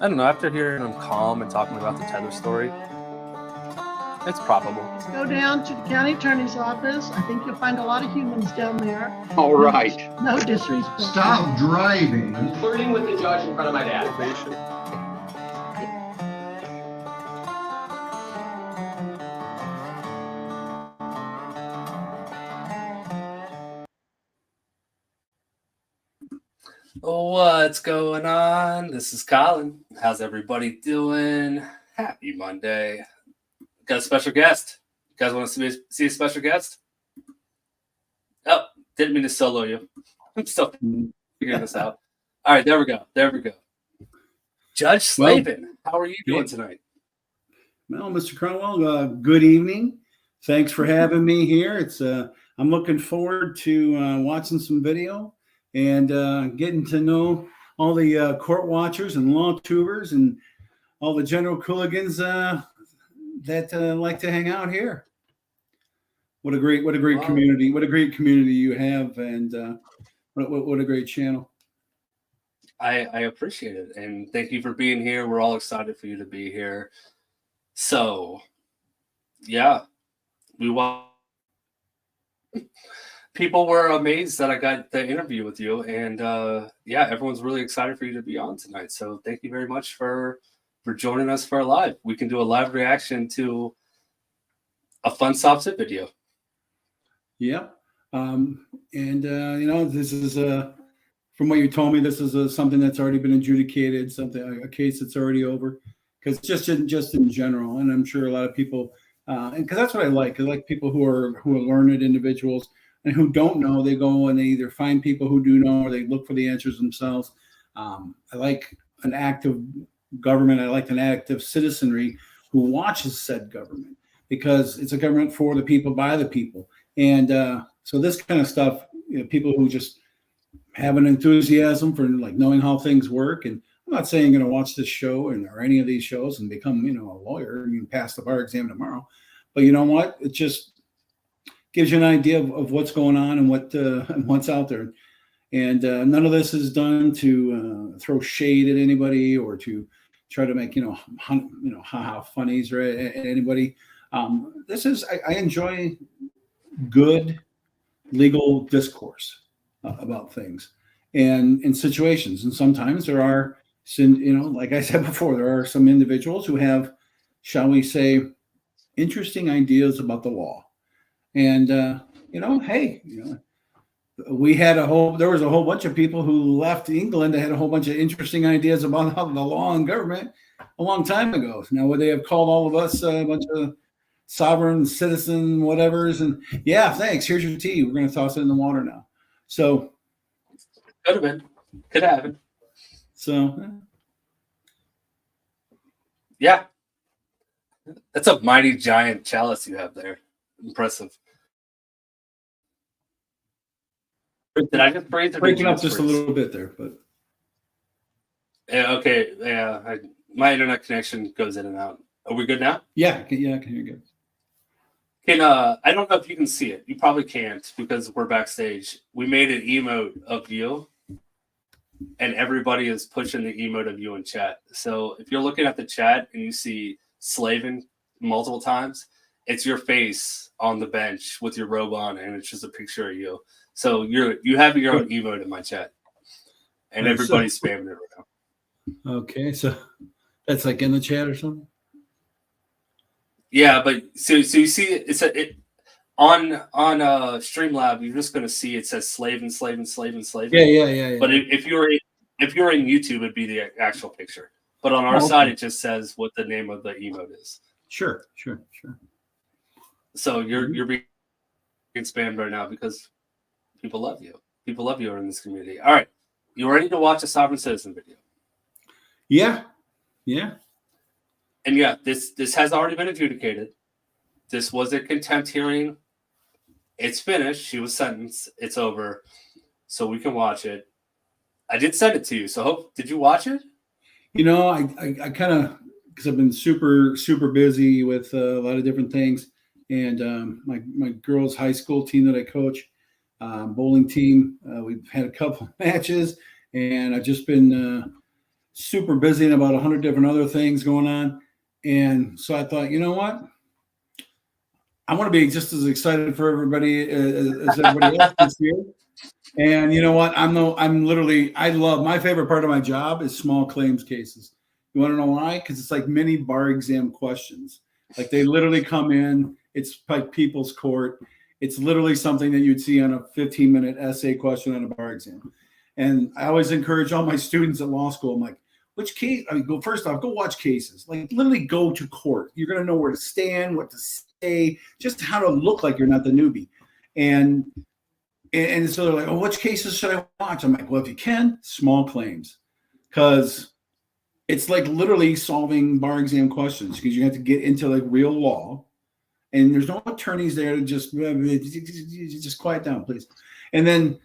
I don't know. After hearing him calm and talking about the tether story, it's probable. Let's go down to the county attorney's office. I think you'll find a lot of humans down there. All right. No disrespect. Stop driving. I'm flirting with the judge in front of my dad. What's going on? This is Colin. How's everybody doing? Happy Monday. Got a special guest. You guys want to see a special guest? Oh, didn't mean to solo you. I'm still figuring this out. All right, there we go. Judge Slaven, how are you doing tonight? Well, Mr. Cromwell, good evening. Thanks for having me here. It's I'm looking forward to watching some video and getting to know all the court watchers and law tubers and all the general cooligans that like to hang out here. What a great community! What a great community you have, and what a great channel. I appreciate it, and thank you for being here. We're all excited for you to be here. So, yeah, people were amazed that I got the interview with you, and yeah, everyone's really excited for you to be on tonight. So, thank you very much for joining us for a live. We can do a live reaction to a fun SovCit video. Yep, and this is from what you told me, this is something that's already been adjudicated, a case that's already over. Because just in general, and I'm sure a lot of people, and because that's what I like. I like people who are learned individuals, and who don't know, they go and they either find people who do know, or they look for the answers themselves. I like an active government. I like an active citizenry who watches said government, because it's a government for the people, by the people. And so this kind of stuff, people who just have an enthusiasm for like knowing how things work. And I'm not saying you're going to watch this show or any of these shows and become, a lawyer. You can pass the bar exam tomorrow. But you know what? It just gives you an idea of what's going on and what's out there. And none of this is done to throw shade at anybody or to try to make ha-ha funnies or at anybody. This is I enjoy good legal discourse about things and in situations. And sometimes there are, like I said before, there are some individuals who have, shall we say, interesting ideas about the law. And, hey, there was a whole bunch of people who left England that had a whole bunch of interesting ideas about how the law and government a long time ago. Now, would they have called all of us a bunch of sovereign citizen whatevers? And yeah, thanks. Here's your tea. We're going to toss it in the water now. So could have been. Could happen. So yeah. That's a mighty giant chalice you have there. Impressive. Did I just break breaking up just a little bit there, but yeah, okay. Yeah, my internet connection goes in and out. Are we good now? Yeah, I can hear you good. I don't know if you can see it. You probably can't because we're backstage. We made an emote of you, and everybody is pushing the emote of you in chat. So if you're looking at the chat and you see Slaven multiple times, it's your face on the bench with your robe on, and it's just a picture of you. So you have your own emote in my chat, and everybody's spamming it right now. Okay, so that's like in the chat or something. Yeah, but so you see on Streamlab, you're just gonna see it says Slaven. Yeah. But if you're in YouTube, it'd be the actual picture. But on our side, it just says what the name of the emote is. Sure. So you're being spammed right now because people love you. People love you in this community. All right, you ready to watch a sovereign citizen video? Yeah. And yeah, this has already been adjudicated. This was a contempt hearing. It's finished. She was sentenced. It's over. So we can watch it. I did send it to you. So did you watch it? I kind of, because I've been super, super busy with a lot of different things. And my girls' high school team that I coach, bowling team, we've had a couple of matches. And I've just been super busy and about 100 different other things going on. And so I thought, you know what? I want to be just as excited for everybody as everybody else this year. And you know what? I love, my favorite part of my job is small claims cases. You want to know why? Because it's like mini bar exam questions. Like they literally come in, it's like people's court. It's literally something that you'd see on a 15-minute essay question on a bar exam. And I always encourage all my students at law school. I'm like, which case? I mean, first off, go watch cases. Like literally go to court. You're going to know where to stand, what to say, just how to look like you're not the newbie. And so they're like, oh, which cases should I watch? I'm like, well, if you can, small claims. Because it's like literally solving bar exam questions because you have to get into like real law. And there's no attorneys there to just quiet down, please. And then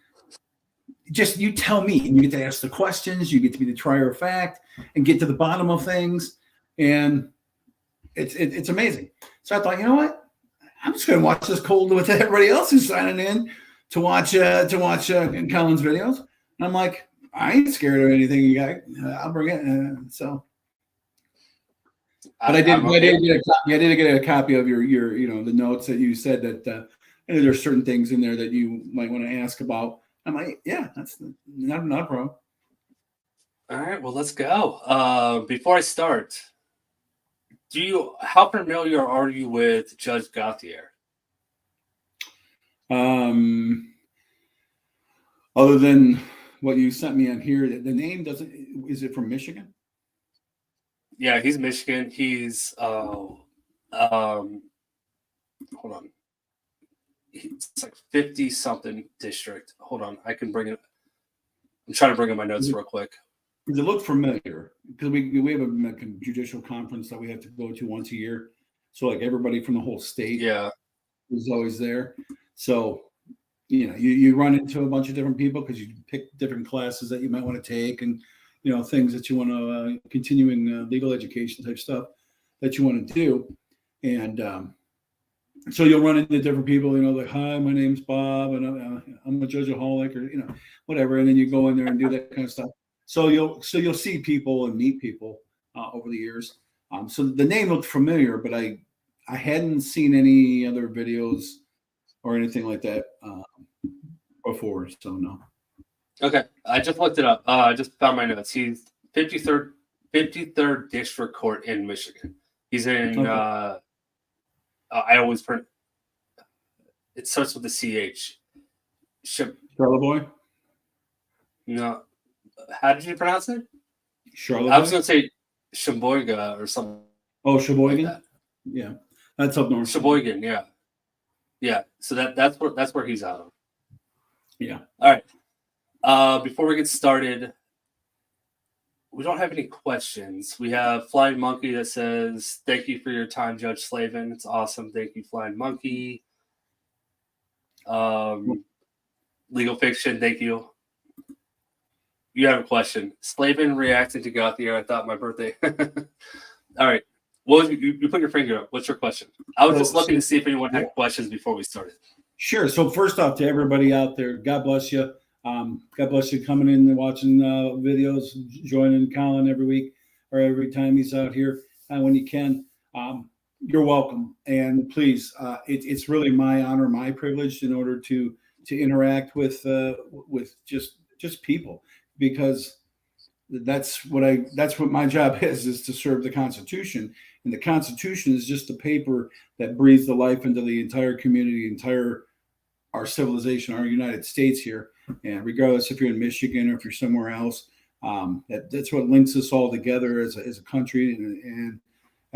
just you tell me, and you get to ask the questions, you get to be the trier of fact and get to the bottom of things. And it's amazing. So I thought, you know what? I'm just going to watch this cold with everybody else who's signing in to watch Colin's videos. And I'm like, I ain't scared of anything you got. I'll bring it. But I did get a copy of your the notes that you said that there's certain things in there that you might want to ask about. I'm like, yeah, that's not a problem. All right, well, let's go. Before I start, how familiar are you with Judge Gauthier? Other than what you sent me on here, the name is it from Michigan? Yeah, he's Michigan. He's hold on. It's like 50 something district. Hold on, I can bring it. I'm trying to bring up my notes real quick. Does it look familiar? Because we have a judicial conference that we have to go to once a year. So like everybody from the whole state, is always there. So you run into a bunch of different people because you pick different classes that you might want to take, and things that you want to continuing legal education type stuff that you want to do, and so you'll run into different people. Like, hi, my name's Bob, and I'm a judgeaholic, or whatever, and then you go in there and do that kind of stuff. So you'll see people and meet people over the years. So the name looked familiar, but I hadn't seen any other videos or anything like that before. So no. Okay, I just looked it up. I just found my notes. He's 53rd District Court in Michigan. He's in. Okay. I always it starts with the CH. Charlevoix? No. How did you pronounce it? Charlevoix? I was going to say Cheboygan or something. Oh, Cheboygan? Like that. Yeah. That's up north. Cheboygan, yeah. Yeah. So that's where he's out of. Yeah. All right. Before we get started, we don't have any questions. We have Flying Monkey that says, thank you for your time, Judge Slaven. It's awesome. Thank you, Flying Monkey. Legal Fiction, thank you. You have a question. Slaven reacting to Gauthier. I thought my birthday. All right. Well, you put your finger up. What's your question? I was just looking to see if anyone had questions before we started. Sure. So first off, to everybody out there, God bless you. God bless you coming in and watching videos, joining Colin every week or every time he's out here when you can. You're welcome. And please, it's really my honor, my privilege in order to interact with just people, because that's what my job is to serve the Constitution. And the Constitution is just the paper that breathes the life into the entire community, our civilization, our United States here. And regardless if you're in Michigan or if you're somewhere else, that's what links us all together as a country. And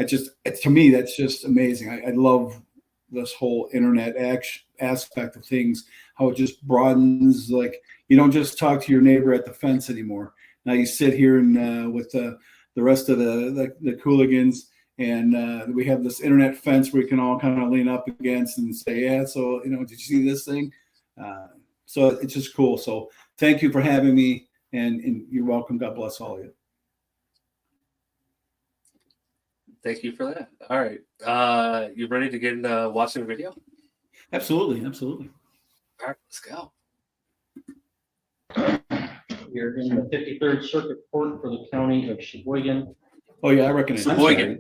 to me, that's just amazing. I love this whole internet aspect of things, how it just broadens. Like, you don't just talk to your neighbor at the fence anymore. Now you sit here and with the rest of the hooligans, and we have this internet fence where we can all kind of lean up against and say, yeah, so, did you see this thing? So it's just cool. So thank you for having me, and you're welcome. God bless all of you. Thank you for that. All right. You ready to get into watching the video? Absolutely. Absolutely. All right, let's go. You're in the 53rd Circuit Court for the County of Cheboygan. Oh, yeah, I recognize. I'm Sheboygan. sorry.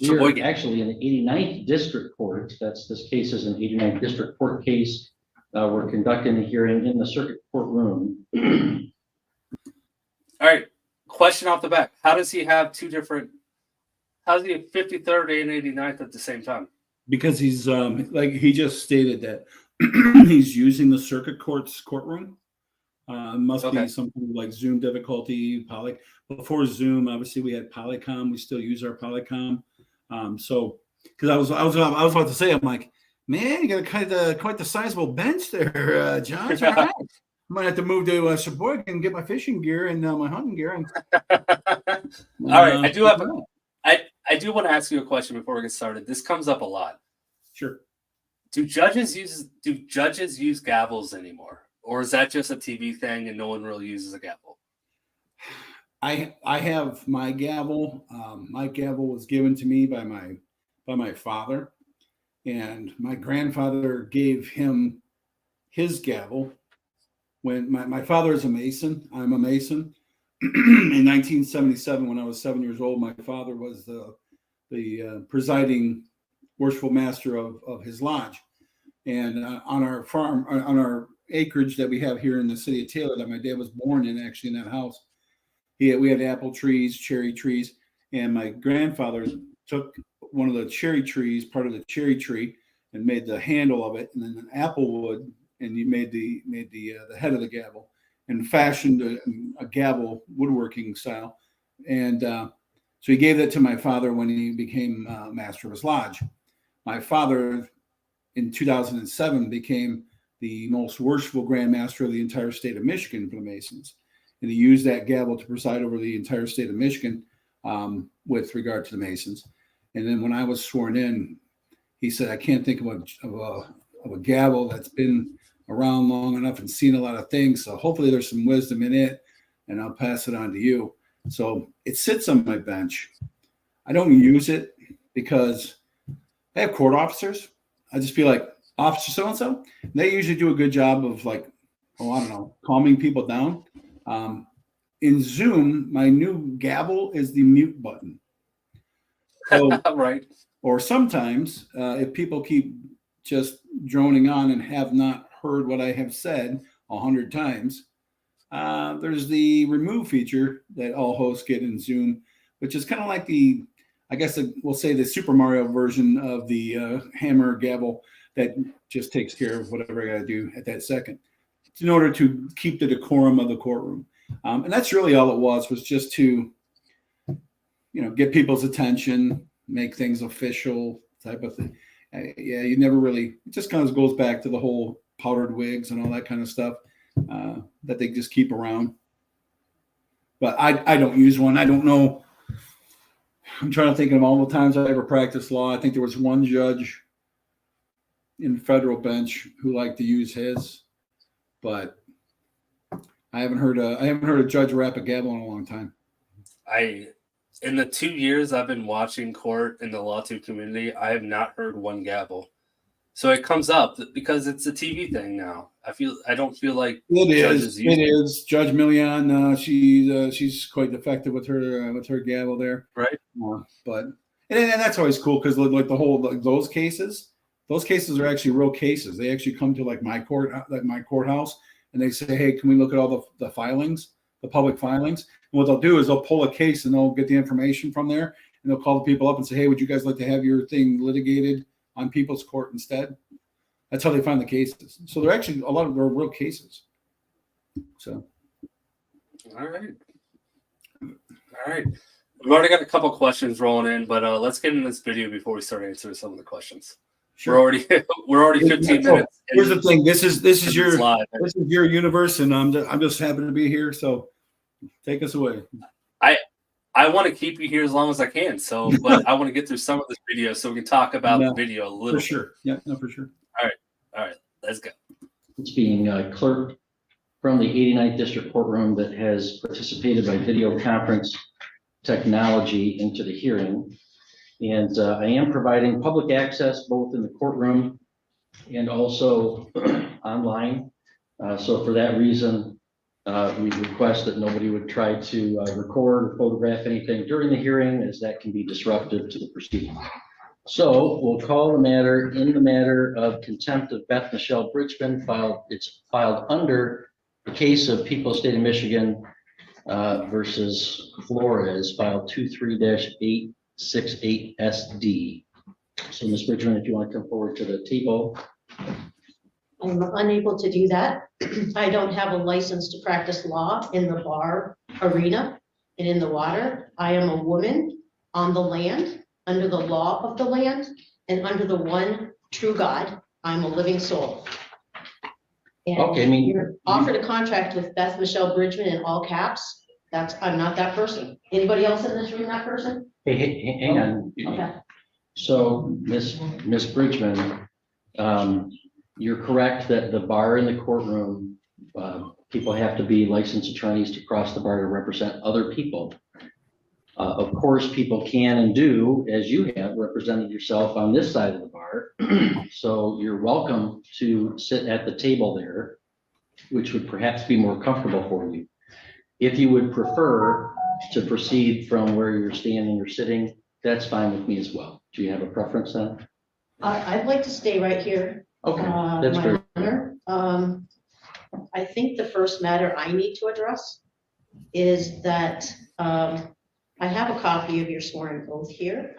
We are Sheboygan. actually in the 89th District Court. This case is an 89th District Court case. We're conducting a hearing in the Circuit Courtroom. All right. Question off the bat. How does he have two different? How does he have 53rd and 89th at the same time? Because he's like he just stated that he's using the circuit court's courtroom. Must Okay. be something like Zoom difficulty. Before Zoom, obviously we had Polycom. We still use our Polycom. So because I was about to say, I'm like, man, you got quite the sizable bench there, John. All right. I might have to move to Cheboygan and get my fishing gear and my hunting gear. And, All right, I do want to ask you a question before we get started. This comes up a lot. Sure. Do judges use gavels anymore, or is that just a TV thing and no one really uses a gavel? I have my gavel. My gavel was given to me by my father, and my grandfather gave him his gavel. When my father is a Mason, I'm a Mason. In 1977, when I was 7 years old, my father was the presiding worshipful master of his lodge. And on our farm, on our acreage that we have here in the city of Taylor, that my dad was born in, actually in that house, we had apple trees, cherry trees, and my grandfather took one of the cherry trees, part of the cherry tree, and made the handle of it, and then an apple wood, and he made the head of the gavel, and fashioned a gavel woodworking style. And so he gave that to my father when he became master of his lodge. My father, in 2007, became the most worshipful Grand Master of the entire state of Michigan for the Masons. And he used that gavel to preside over the entire state of Michigan with regard to the Masons. And then when I was sworn in, he said, I can't think of a gavel that's been around long enough and seen a lot of things. So hopefully there's some wisdom in it, and I'll pass it on to you. So it sits on my bench. I don't use it because I have court officers. I just feel like, Officer so-and-so, they usually do a good job of calming people down. In Zoom, my new gavel is the mute button. So, Right. Or sometimes if people keep just droning on and have not heard what I have said 100 times, there's the remove feature that all hosts get in Zoom, which is kind of like we'll say the Super Mario version of the hammer gavel that just takes care of whatever I got to do at that second in order to keep the decorum of the courtroom. And that's really all it was just to, get people's attention, make things official type of thing. You never really, it just kind of goes back to the whole powdered wigs and all that kind of stuff that they just keep around. But I don't use one. I don't know. I'm trying to think of all the times I ever practiced law. I think there was one judge in the federal bench who liked to use his, but I haven't heard a judge rap a gavel in a long time. In the 2 years I've been watching court in the Law 2 community, I have not heard one gavel. So it comes up because it's a TV thing now. I don't feel like it is. Judge Millian, she's quite defective with her gavel there, right? But that's always cool because like those cases are actually real cases. They actually come to my courthouse, and they say, hey, can we look at all the filings, the public filings? And what they'll do is they'll pull a case and they'll get the information from there, and they'll call the people up and say, hey, would you guys like to have your thing litigated on people's court instead? That's how they find the cases. So they're actually they're real cases. So. All right. We've already got a couple questions rolling in, but let's get into this video before we start answering some of the questions. Sure. We're already 15 minutes. Here's the thing. This is your universe, and I'm just happy to be here. So take us away. I want to keep you here as long as I can. But I want to get through some of this video so we can talk about the video a little. For sure. Yeah, no, for sure. All right. Let's go. It's being clerked from the 89th District Courtroom that has participated by video conference technology into the hearing. And I am providing public access both in the courtroom and also online. So for that reason, We request that nobody would try to record or photograph anything during the hearing, as that can be disruptive to the proceeding. So we'll call the matter of contempt of Beth Michelle Bridgman It's filed under the case of People State of Michigan versus Flores, file 23-868SD. So Ms. Bridgman, if you want to come forward to the table. I'm unable to do that. I don't have a license to practice law in the bar arena and in the water. I am a woman on the land, under the law of the land, and under the one true God. I'm a living soul. And Okay, I mean, you're offered a contract with Beth Michelle Bridgman in all caps. I'm not that person. Anybody else in this room that person? Hey, hang on. Okay. So Ms. Bridgman, you're correct that the bar in the courtroom, people have to be licensed attorneys to cross the bar to represent other people. Of course, people can and do, as you have represented yourself on this side of the bar. So you're welcome to sit at the table there, which would perhaps be more comfortable for you. If you would prefer to proceed from where you're standing or sitting, that's fine with me as well. Do you have a preference then? I'd like to stay right here. Okay, that's My great. honor. I think the first matter I need to address is that I have a copy of your sworn oath here,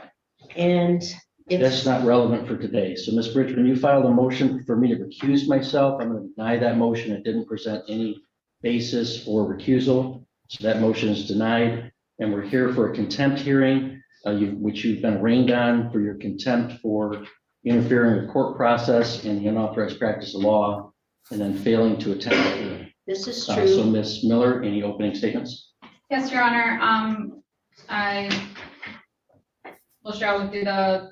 and That's it's, not relevant for today. So Ms. Bridgman, you filed a motion for me to recuse myself. I'm going to deny that motion. It didn't present any basis for recusal. So that motion is denied. And we're here for a contempt hearing, which you've been arraigned on for your contempt for interfering with court process and the unauthorized practice of law, and then failing to attend the hearing. this is So true. Ms. Miller, any opening statements? Yes, Your Honor. I will show through the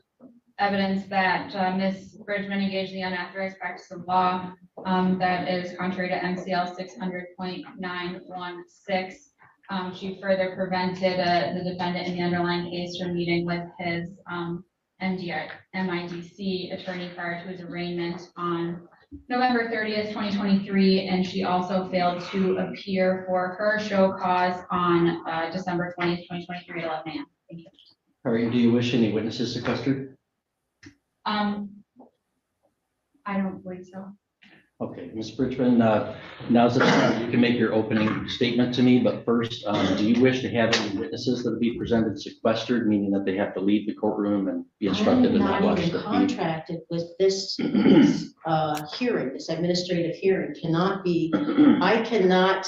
evidence that Ms. Bridgman engaged in the unauthorized practice of law that is contrary to MCL 600.916. She further prevented the defendant in the underlying case from meeting with his MIDC attorney prior to his arraignment on November 30th, 2023, and she also failed to appear for her show cause on December 20th, 2023 at 11 a.m. Thank you. All right, do you wish any witnesses sequestered? I don't believe so. Okay, Ms. Bridgman, now's the time you can make your opening statement to me, but first, do you wish to have any witnesses that will be presented sequestered, meaning that they have to leave the courtroom and be instructed to I'm not not watch even the feed? contracted with this hearing, this administrative hearing I cannot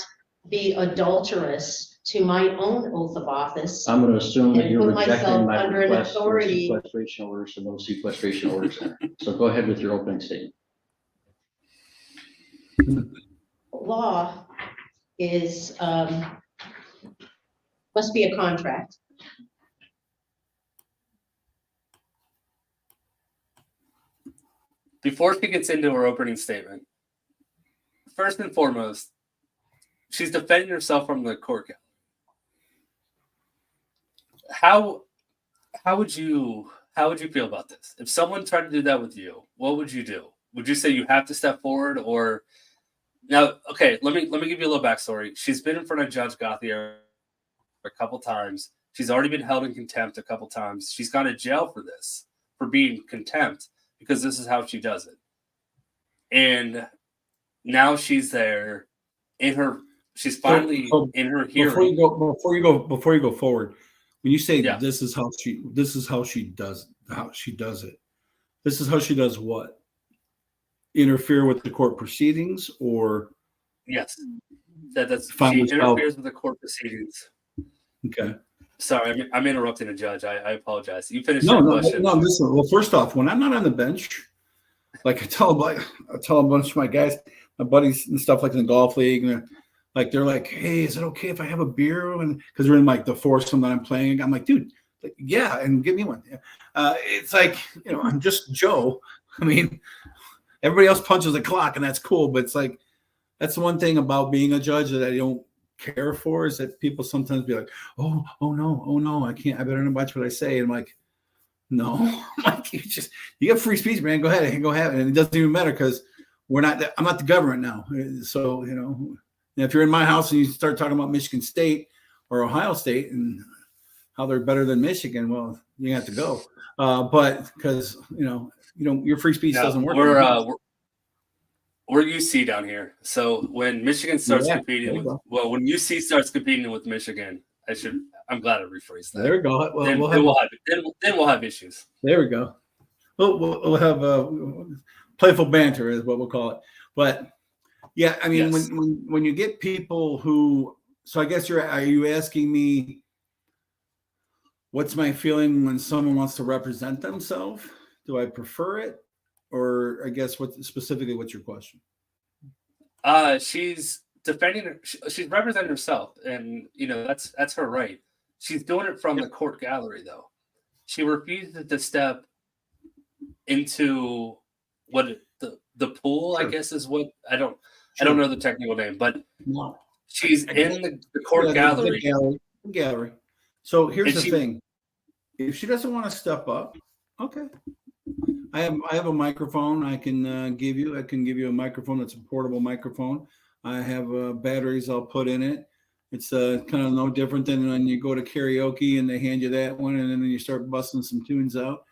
be adulterous to my own oath of office. I'm going to assume that And you're put rejecting myself my under an request for authority. sequestration orders, so no sequestration orders. So go ahead with your opening statement. Law is, must be a contract. Before she gets into her opening statement, first and foremost, she's defending herself from the court gallery. How would you feel about this? If someone tried to do that with you, what would you do? Would you say you have to step forward, or now? Okay, let me give you a little backstory. She's been in front of Judge Gauthier a couple times. She's already been held in contempt a couple times. She's gone to jail for this, for being contempt, because this is how she does it. And now she's there she's finally in her hearing. Before you go forward, when you say this is how she does it. This is how she does what? Interfere with the court proceedings, or Yes. That's she Fine, interferes with the court proceedings. okay. Sorry, I'm interrupting a judge. I apologize. You finished No, your question. listen. Well, first off, when I'm not on the bench, like I tell a bunch of my guys, my buddies and stuff, like in the golf league, and they're like, hey, is it okay if I have a beer? And because they're in like the foursome that I'm playing, I'm like, dude, like, yeah, and give me one. It's like, I'm just Joe. I mean, everybody else punches the clock, and that's cool. But it's like, that's the one thing about being a judge that I don't care for, is that people sometimes be like, oh no, I can't, I better not watch what I say. And I'm like, no, like, you get free speech, man. Go ahead, and it doesn't even matter, because I'm not the government now. So, Now, if you're in my house and you start talking about Michigan State or Ohio State and how they're better than Michigan, well, you have to go. But because your free speech No, doesn't work. we're UC down here. So when Michigan starts Yeah, competing there you with, go. well, when UC starts competing with Michigan, I'm glad I rephrased that. There we go. Well, Then we'll have issues. there we go. We'll have playful banter is what we'll call it. But yeah, I mean, Yes. when you get people who, so I guess are you asking me what's my feeling when someone wants to represent themselves? Do I prefer it? Or I guess what's your question? She's defending. She's representing herself, and that's her right. She's doing it from the court gallery, though. She refuses to step into what the pool, I guess, is what I don't know the technical name, but No. she's in the court gallery. The gallery. So here's And the thing: if she doesn't want to step up, okay. I have a microphone I can give you. I can give you a microphone that's a portable microphone. I have batteries I'll put in it. It's kind of no different than when you go to karaoke and they hand you that one and then you start busting some tunes out.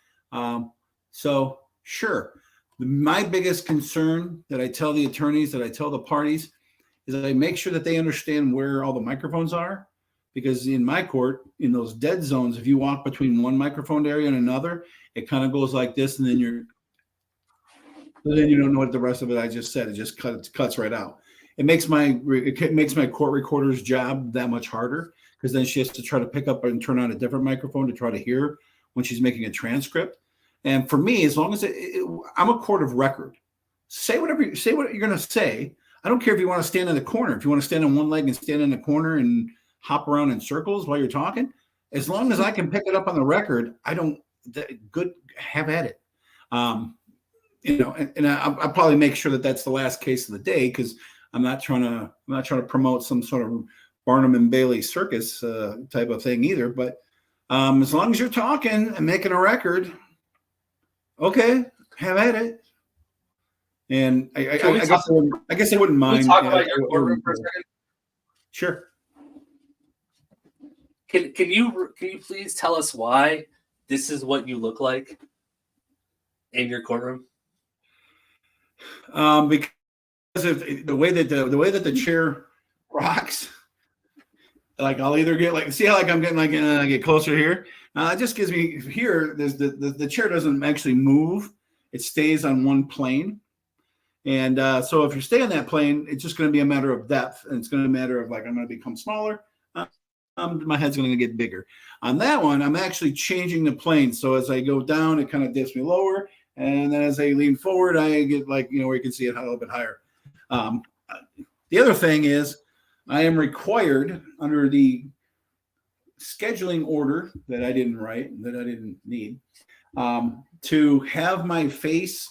So sure. My biggest concern that I tell the attorneys, that I tell the parties, is that I make sure that they understand where all the microphones are. Because in my court, in those dead zones, if you walk between one microphone area and another, it kind of goes like this, and then you don't know what the rest of it I just said. It just cuts right out. It makes my court recorder's job that much harder, because then she has to try to pick up and turn on a different microphone to try to hear when she's making a transcript. And for me, as long as I'm a court of record, say what you're going to say. I don't care if you want to stand in the corner. If you want to stand on one leg and stand in the corner and hop around in circles while you're talking, as long as I can pick it up on the record, good, have at it. And I'll probably make sure that that's the last case of the day, because I'm not trying to promote some sort of Barnum and Bailey circus type of thing either. But as long as you're talking and making a record, okay, have at it. And I guess I wouldn't mind. Can we talk about your courtroom for a second? Sure. Can you please tell us why this is what you look like in your courtroom? Because of the way that the chair rocks, like I'll either get see how I'm getting I get closer here. It just gives me here. There's the chair doesn't actually move; it stays on one plane. And so if you stay on that plane, it's just going to be a matter of depth, and it's going to be a matter of I'm going to become smaller. My head's going to get bigger. On that one, I'm actually changing the plane. So as I go down, it kind of dips me lower. And then as I lean forward, I get where you can see it a little bit higher. The other thing is I am required under the scheduling order that I didn't write, that I didn't need, to have my face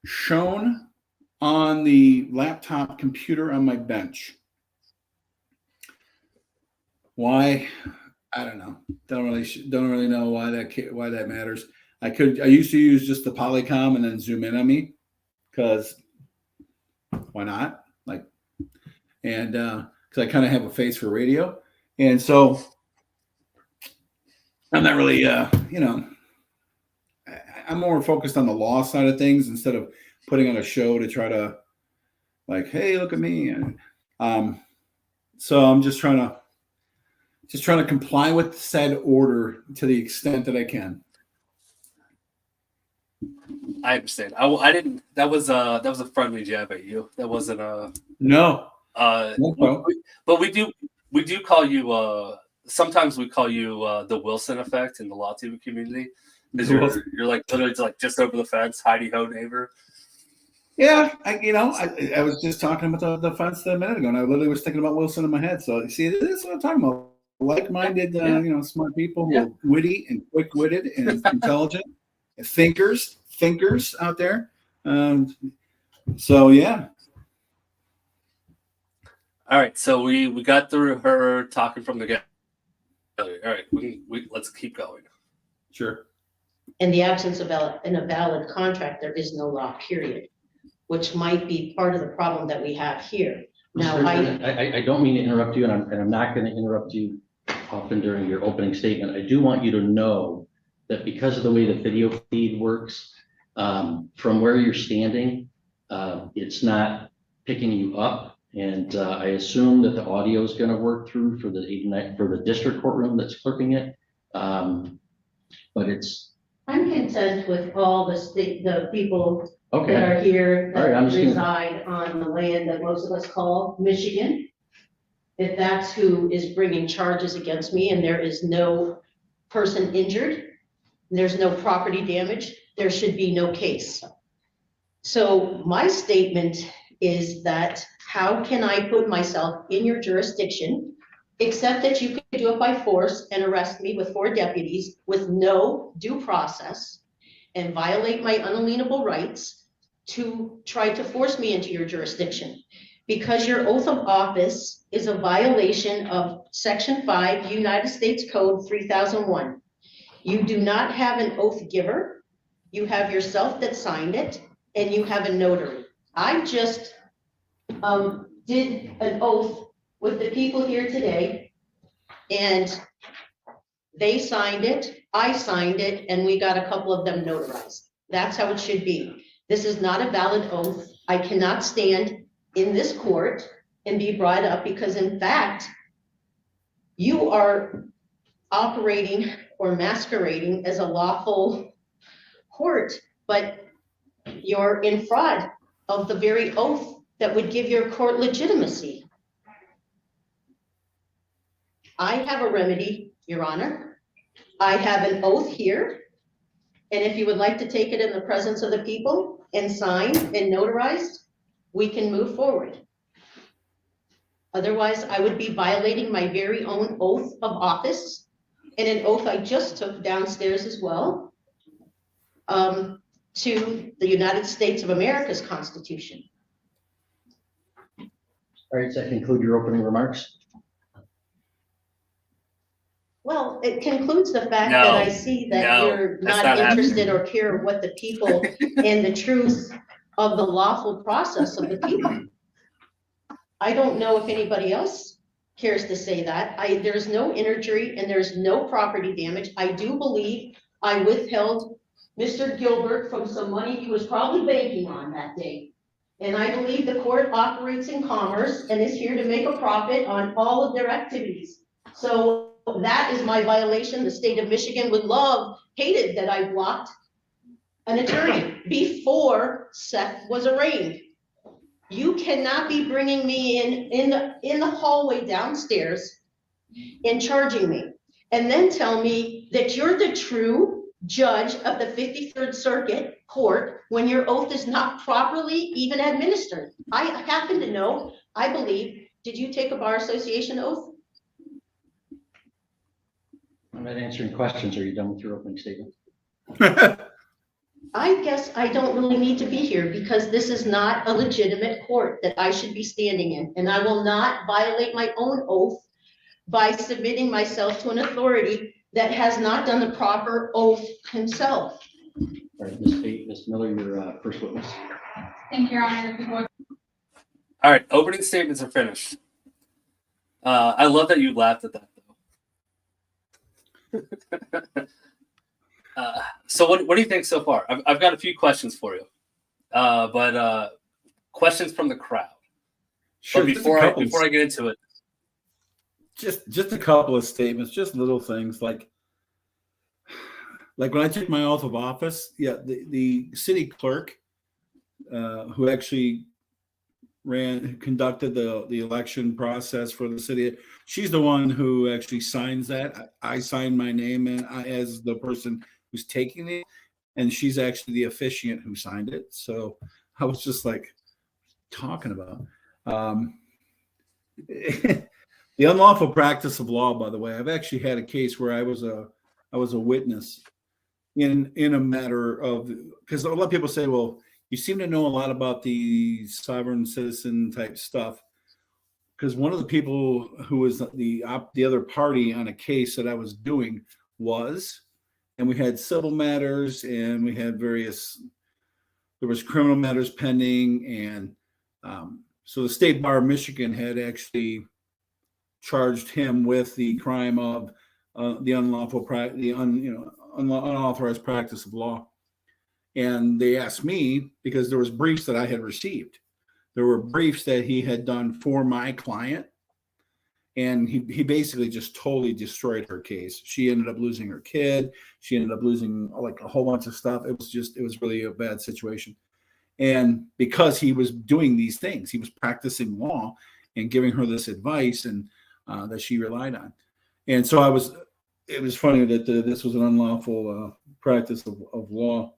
shown on the laptop computer on my bench. Why? I don't know. Don't really know why that matters. I used to use just the Polycom and then zoom in on me, because why not? And because I kind of have a face for radio, and so I'm not really I'm more focused on the law side of things instead of putting on a show to try to hey, look at me. And so I'm just trying to comply with said order to the extent that I can. I understand. I didn't. That was a friendly jab at you. That wasn't a No. But we do call you. Sometimes we call you the Wilson effect in the law TV community, because you're literally just over the fence, hidey ho neighbor. Yeah, I was just talking about the fence a minute ago, and I literally was thinking about Wilson in my head. So see, this is what I'm talking about. Like-minded, smart people who are witty and quick-witted and intelligent, thinkers out there. So yeah. All right, so we got through her talking from the get. All right, let's keep going. Sure. In the absence of a valid contract, there is no law, period, which might be part of the problem that we have here. Now, I don't mean to interrupt you, and I'm not going to interrupt you often during your opening statement. I do want you to know that because of the way the video feed works, from where you're standing, it's not picking you up. And I assume that the audio is going to work through for the district courtroom that's clerking it. But I'm content with all the people that okay. are here All right, I'm that just reside on the land that most of us call Michigan. If that's who is bringing charges against me and there is no person injured, there's no property damage, there should be no case. So my statement is that how can I put myself in your jurisdiction, except that you could do it by force and arrest me with 4 deputies with no due process and violate my unalienable rights to try to force me into your jurisdiction? Because your oath of office is a violation of Section 5, United States Code 3001. You do not have an oath giver. You have yourself that signed it, and you have a notary. I just did an oath with the people here today, and they signed it, I signed it, and we got a couple of them notarized. That's how it should be. This is not a valid oath. I cannot stand in this court and be brought up because, in fact, you are operating or masquerading as a lawful court, but you're in fraud of the very oath that would give your court legitimacy. I have a remedy, Your Honor. I have an oath here, and if you would like to take it in the presence of the people and signed and notarized, we can move forward. Otherwise, I would be violating my very own oath of office and an oath I just took downstairs as well, to the United States of America's Constitution. All right, does that conclude your opening remarks? Well, it concludes the fact No, that I see that no, you're that's not not interested or care what the people and the truth of the lawful process of the people. I don't know if anybody else cares to say that. There's no injury and there's no property damage. I do believe I withheld Mr. Gilbert from some money he was probably banking on that day. And I believe the court operates in commerce and is here to make a profit on all of their activities. So that is my violation. The state of Michigan would hated that I blocked an attorney before Seth was arraigned. You cannot be bringing me in the hallway downstairs and charging me, and then tell me that you're the true judge of the 53rd Circuit Court when your oath is not properly even administered. I happen to know, I believe, did you take a bar association oath? I'm not answering questions. Are you done with your opening statement? I guess I don't really need to be here because this is not a legitimate court that I should be standing in. And I will not violate my own oath by submitting myself to an authority that has not done the proper oath himself. All right, Ms. Miller, your first witness. Thank you, Your Honor. The people- All right, opening statements are finished. I love that you laughed at that, though. So what do you think so far? I've got a few questions for you, but questions from the crowd. Sure. But before I get into it, just a couple of statements, just little things like when I took my oath of office, the city clerk, who actually conducted the election process for the city, she's the one who actually signs that. I signed my name in as the person who's taking it, and she's actually the officiant who signed it. So I was just like talking about the unlawful practice of law. By the way, I've actually had a case where I was a witness in a matter of, because a lot of people say, well, you seem to know a lot about the sovereign citizen type stuff. Because one of the people who was the other party on a case that I was doing and we had civil matters and we had there was criminal matters pending, and So the State Bar of Michigan had actually charged him with the crime of the unauthorized practice of law. And they asked me, because there was briefs that I had received. There were briefs that he had done for my client, and he basically just totally destroyed her case. She ended up losing her kid. She ended up losing like a whole bunch of stuff. It was really a bad situation. And because he was doing these things, he was practicing law and giving her this advice, and that she relied on. And so it was funny that this was an unlawful practice of law.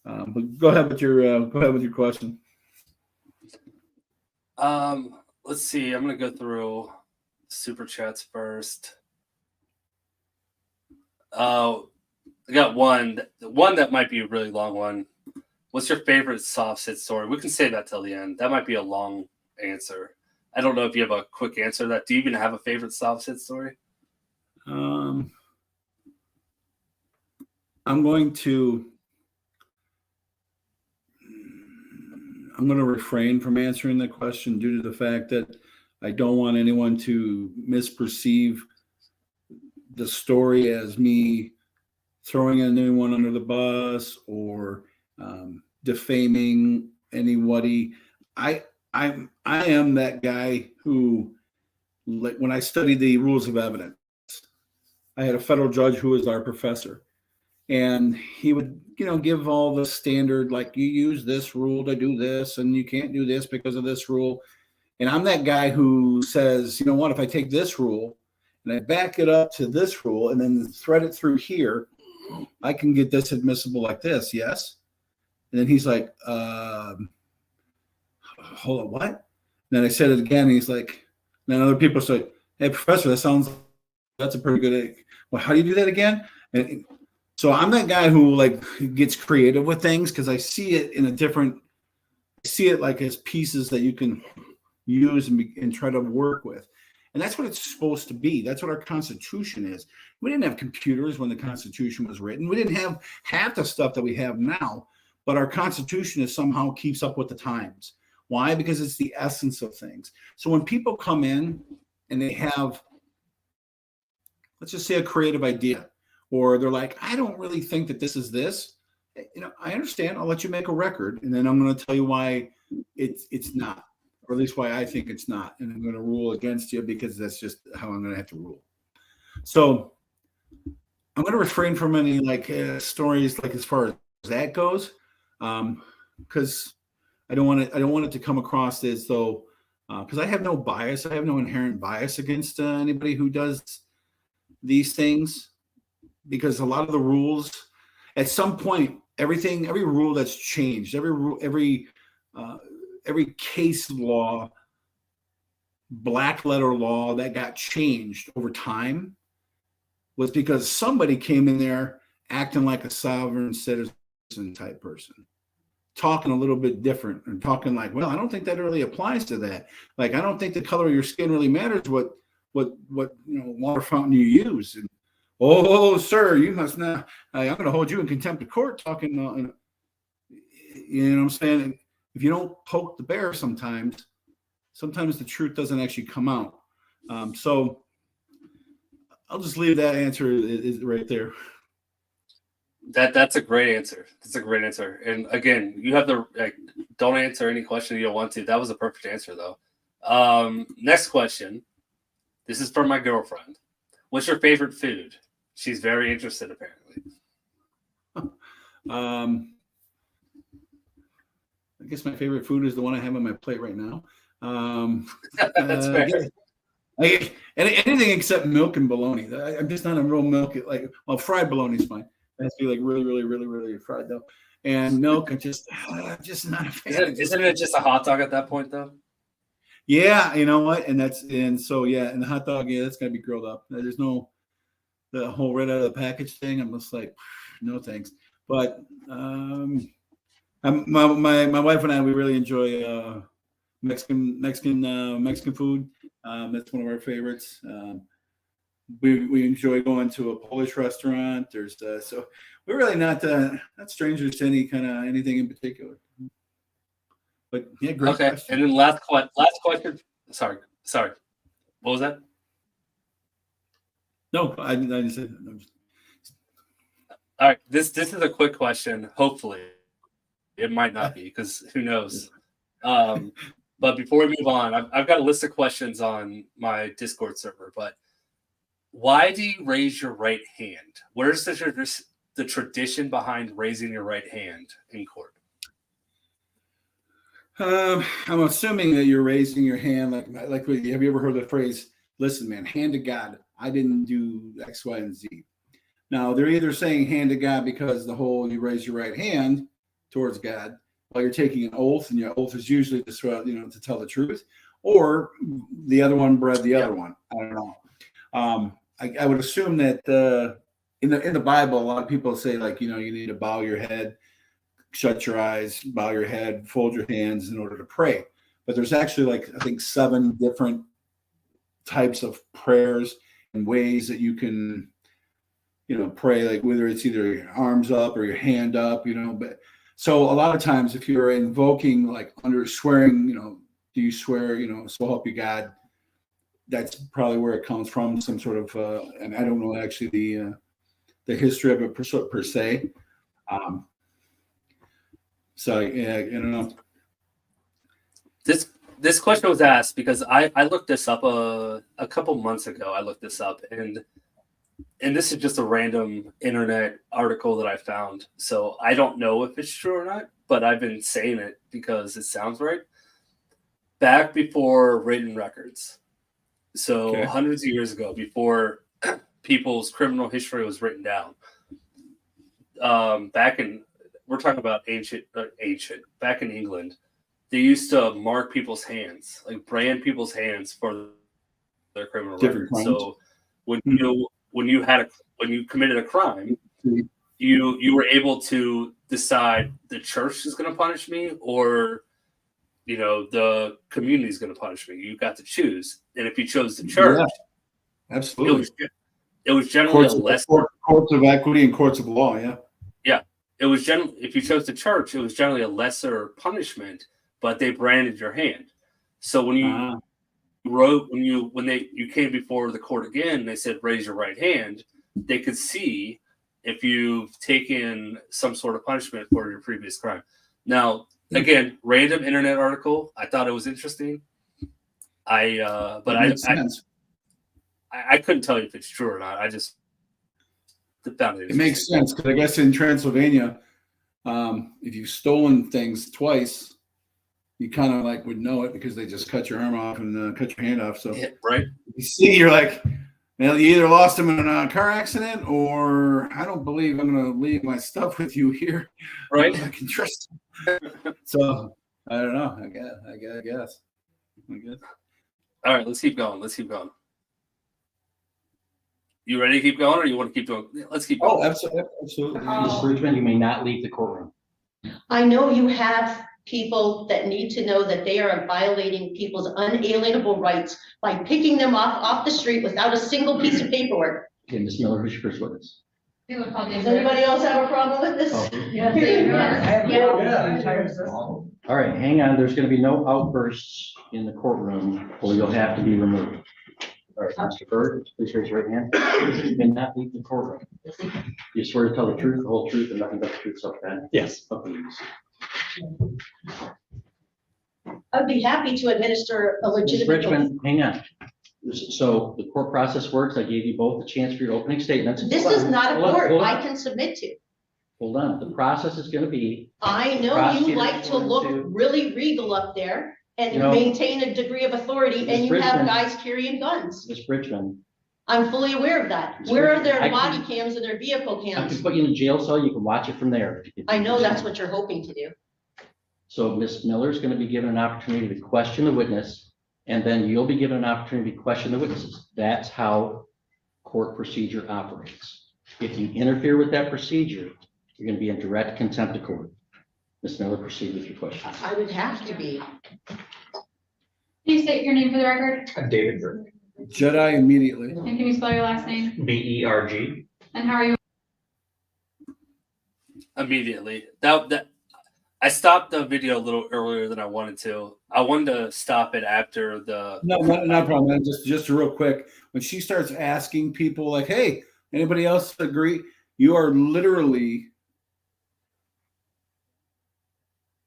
But go ahead with your question. Let's see. I'm gonna go through super chats first. I got one that might be a really long one. What's your favorite SovCit story? We can save that till the end. That might be a long answer. I don't know if you have a quick answer to that. Do you even have a favorite SovCit story? I'm going to refrain from answering the question due to the fact that I don't want anyone to misperceive the story as me throwing anyone under the bus or defaming anybody. I am that guy who, like, when I studied the rules of evidence, I had a federal judge who was our professor, and he would, give all the standard, like, you use this rule to do this, and you can't do this because of this rule. And I'm that guy who says, you know what, if I take this rule and I back it up to this rule and then thread it through here, I can get this admissible like this, yes? And then he's like, hold on, what? And then I said it again, and he's like, and then other people say, hey, professor, that's a pretty good, well, how do you do that again? And so I'm that guy who like gets creative with things because I see it like as pieces that you can use and try to work with. And that's what it's supposed to be. That's what our Constitution is. We didn't have computers when the Constitution was written. We didn't have half the stuff that we have now, but our Constitution somehow keeps up with the times. Why? Because it's the essence of things. So when people come in and they have, let's just say, a creative idea, or they're like, I don't really think that this is this. I understand. I'll let you make a record, and then I'm going to tell you why it's not, or at least why I think it's not, and I'm going to rule against you because that's just how I'm going to have to rule. So I'm going to refrain from any stories like as far as that goes, because I don't want it to come across as though because I have no bias. I have no inherent bias against anybody who does these things, because a lot of the rules, at some point, every rule that's changed, every case law, black letter law that got changed over time was because somebody came in there acting like a sovereign citizen type person, talking a little bit different and talking like, well, I don't think that really applies to that. Like, I don't think the color of your skin really matters what water fountain you use. And, oh, sir, you must not, I'm going to hold you in contempt of court talking, you know what I'm saying? If you don't poke the bear sometimes the truth doesn't actually come out. So I'll just leave that answer is right there. That's a great answer. That's a great answer. And again, you have don't answer any question you don't want to. That was a perfect answer, though. Next question. This is from my girlfriend. What's your favorite food? She's very interested, apparently. I guess my favorite food is the one I have on my plate right now. That's fair. Anything except milk and bologna. I'm just not a real milk. Fried bologna is fine. It has to be like really, really, really, really fried though. And milk, I'm just not a fan. Isn't it just a hot dog at that point, though? Yeah, you know what? And the hot dog, that's gotta be grilled up. There's no the whole right out of the package thing. I'm just like, no thanks. But my wife and I, we really enjoy Mexican food. That's one of our favorites. We enjoy going to a Polish restaurant. There's so we're really not strangers to anything in particular. But yeah, great Okay, question. and then last question. Sorry. What was that? No, I didn't say that. No. All right, this is a quick question. Hopefully, it might not be because who knows. But before we move on, I've got a list of questions on my Discord server. But why do you raise your right hand? Where's the tradition behind raising your right hand in court? I'm assuming that you're raising your hand. Like, have you ever heard the phrase, listen, man, hand to God, I didn't do X, Y, and Z. Now, they're either saying hand to God because the whole you raise your right hand towards God while you're taking an oath, and your oath is usually to tell the truth, or the other one bred the other one. I don't know. I would assume that in the Bible, a lot of people say, like, you need to bow your head, shut your eyes, bow your head, fold your hands in order to pray. But there's actually, like, I think 7 different types of prayers and ways that you can, pray, like whether it's either your arms up or your hand up, but so a lot of times if you're invoking, like under swearing, do you swear, so help you God, that's probably where it comes from, some sort of, and I don't know actually the history of it per se. So yeah, I don't know. This question was asked because I looked this up a couple months ago. I looked this up and this is just a random internet article that I found. So I don't know if it's true or not, but I've been saying it because it sounds right. Back before written records, so Okay. hundreds of years ago, before people's criminal history was written down, we're talking about ancient, back in England, they used to mark people's hands, like brand people's hands for their criminal Different records. crimes. So when you committed a crime, you were able to decide the church is going to punish me or the community is going to punish me. You got to choose, and if you chose the church, Yeah, absolutely. It was generally courts of equity and courts of law. Yeah. It was generally, if you chose the church, it was generally a lesser punishment, but they branded your hand. So when you you came before the court again, they said raise your right hand. They could see if you've taken some sort of punishment for your previous crime. Now, again, random internet article. I thought it was interesting. I couldn't tell you if it's true or not. I just found it. It makes sense because I guess in Transylvania, if you've stolen things twice, you kind of like would know it because they just cut your arm off and cut your hand off. So right, you see, you're like, well, you either lost them in a car accident, or I don't believe I'm going to leave my stuff with you here. Right, I can trust you. So I don't know. I guess. All right, let's keep going. You ready to keep going, or you want to keep going? Let's keep going. Oh, absolutely. Ms. Bridgman, you may not leave the courtroom. I know you have people that need to know that they are violating people's unalienable rights by picking them off the street without a single piece of paperwork. Okay, Ms. Miller, who's your first witness? Does anybody else have a problem with this? Oh. Yes. All right, hang on. There's going to be no outbursts in the courtroom, or you'll have to be removed. All right, Mr. Bird, please raise your right hand. You may not leave the courtroom. You swear to tell the truth, the whole truth, and nothing but the truth, so bad? Yes. Oh, please. I'd be happy to administer a Ms. legitimate. Bridgman, hang on. So the court process works. I gave you both a chance for your opening statements. This is not a Hold on, court hold on. I can submit to. Hold on. The process is going to be, I know you like to look really regal up there and maintain a degree of authority, and you have guys carrying guns. Ms. Bridgman, I'm fully aware of that. Ms. Where are Bridgman, their I body can- cams and their vehicle I cams? can put you in a jail cell. You can watch it from there. I know that's what you're hoping to do. So Ms. Miller is going to be given an opportunity to question the witness, and then you'll be given an opportunity to question the witnesses. That's how court procedure operates. If you interfere with that procedure, you're going to be in direct contempt of court. Ms. Miller, proceed with your question. I would have to be. Can you state your name for the record? David Berg. Jedi immediately. And can you spell your last name? BERG. And how are you? Immediately. That I stopped the video a little earlier than I wanted to. I wanted to stop it after the. No problem. Just real quick. When she starts asking people like, "Hey, anybody else agree?" You are literally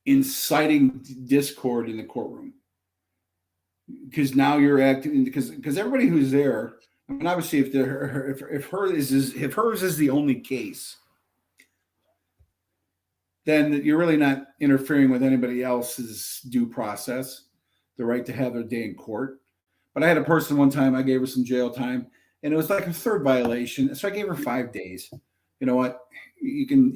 inciting discord in the courtroom, because now you're acting because everybody who's there. I mean, obviously, if hers is the only case, then you're really not interfering with anybody else's due process, the right to have their day in court. But I had a person one time, I gave her some jail time, and it was like a third violation. So I gave her 5 days. You know what? You can,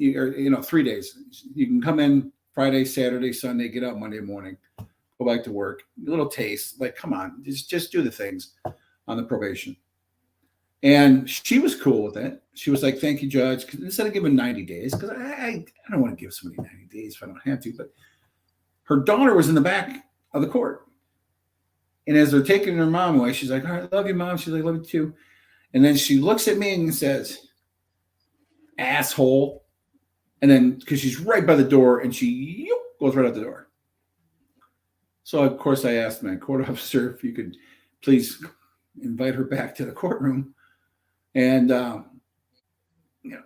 3 days. You can come in Friday, Saturday, Sunday, get out Monday morning, go back to work. A little taste. Like, come on, just do the things on the probation. And she was cool with it. She was like, "Thank you, Judge." Instead of giving 90 days, because I don't want to give somebody 90 days if I don't have to. But her daughter was in the back of the court. And as they're taking her mom away, she's like, "All right, love you, Mom." She's like, "Love you too." And then she looks at me and says, "Asshole." And then, because she's right by the door, and she goes right out the door. So, of course, I asked my court officer if you could please invite her back to the courtroom. And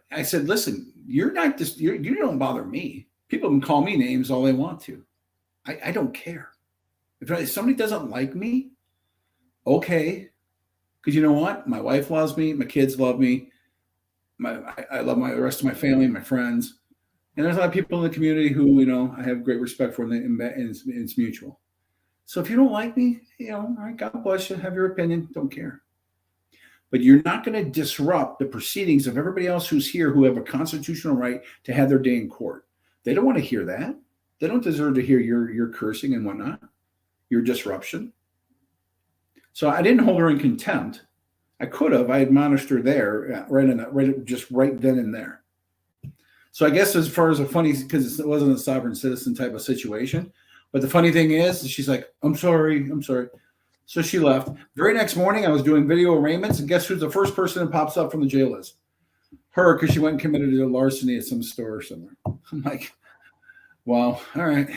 I said, "Listen, you're not just you don't bother me. People can call me names all they want to. I don't care. If somebody doesn't like me, okay, because you know what? My wife loves me, my kids love me, I love the rest of my family, my friends, and there's a lot of people in the community who I have great respect for, and it's mutual. So if you don't like me, all right, God bless you. Have your opinion. Don't care." But you're not going to disrupt the proceedings of everybody else who's here who have a constitutional right to have their day in court. They don't want to hear that. They don't deserve to hear your cursing and whatnot, your disruption. So I didn't hold her in contempt. I could have. I admonished her there, right then and there. So I guess as far as a funny, because it wasn't a sovereign citizen type of situation. But the funny thing is, she's like, I'm sorry. So she left. Very next morning, I was doing video arraignments, and guess who's the first person that pops up from the jail list? Her, because she went and committed a larceny at some store or somewhere. I'm like, wow, all right.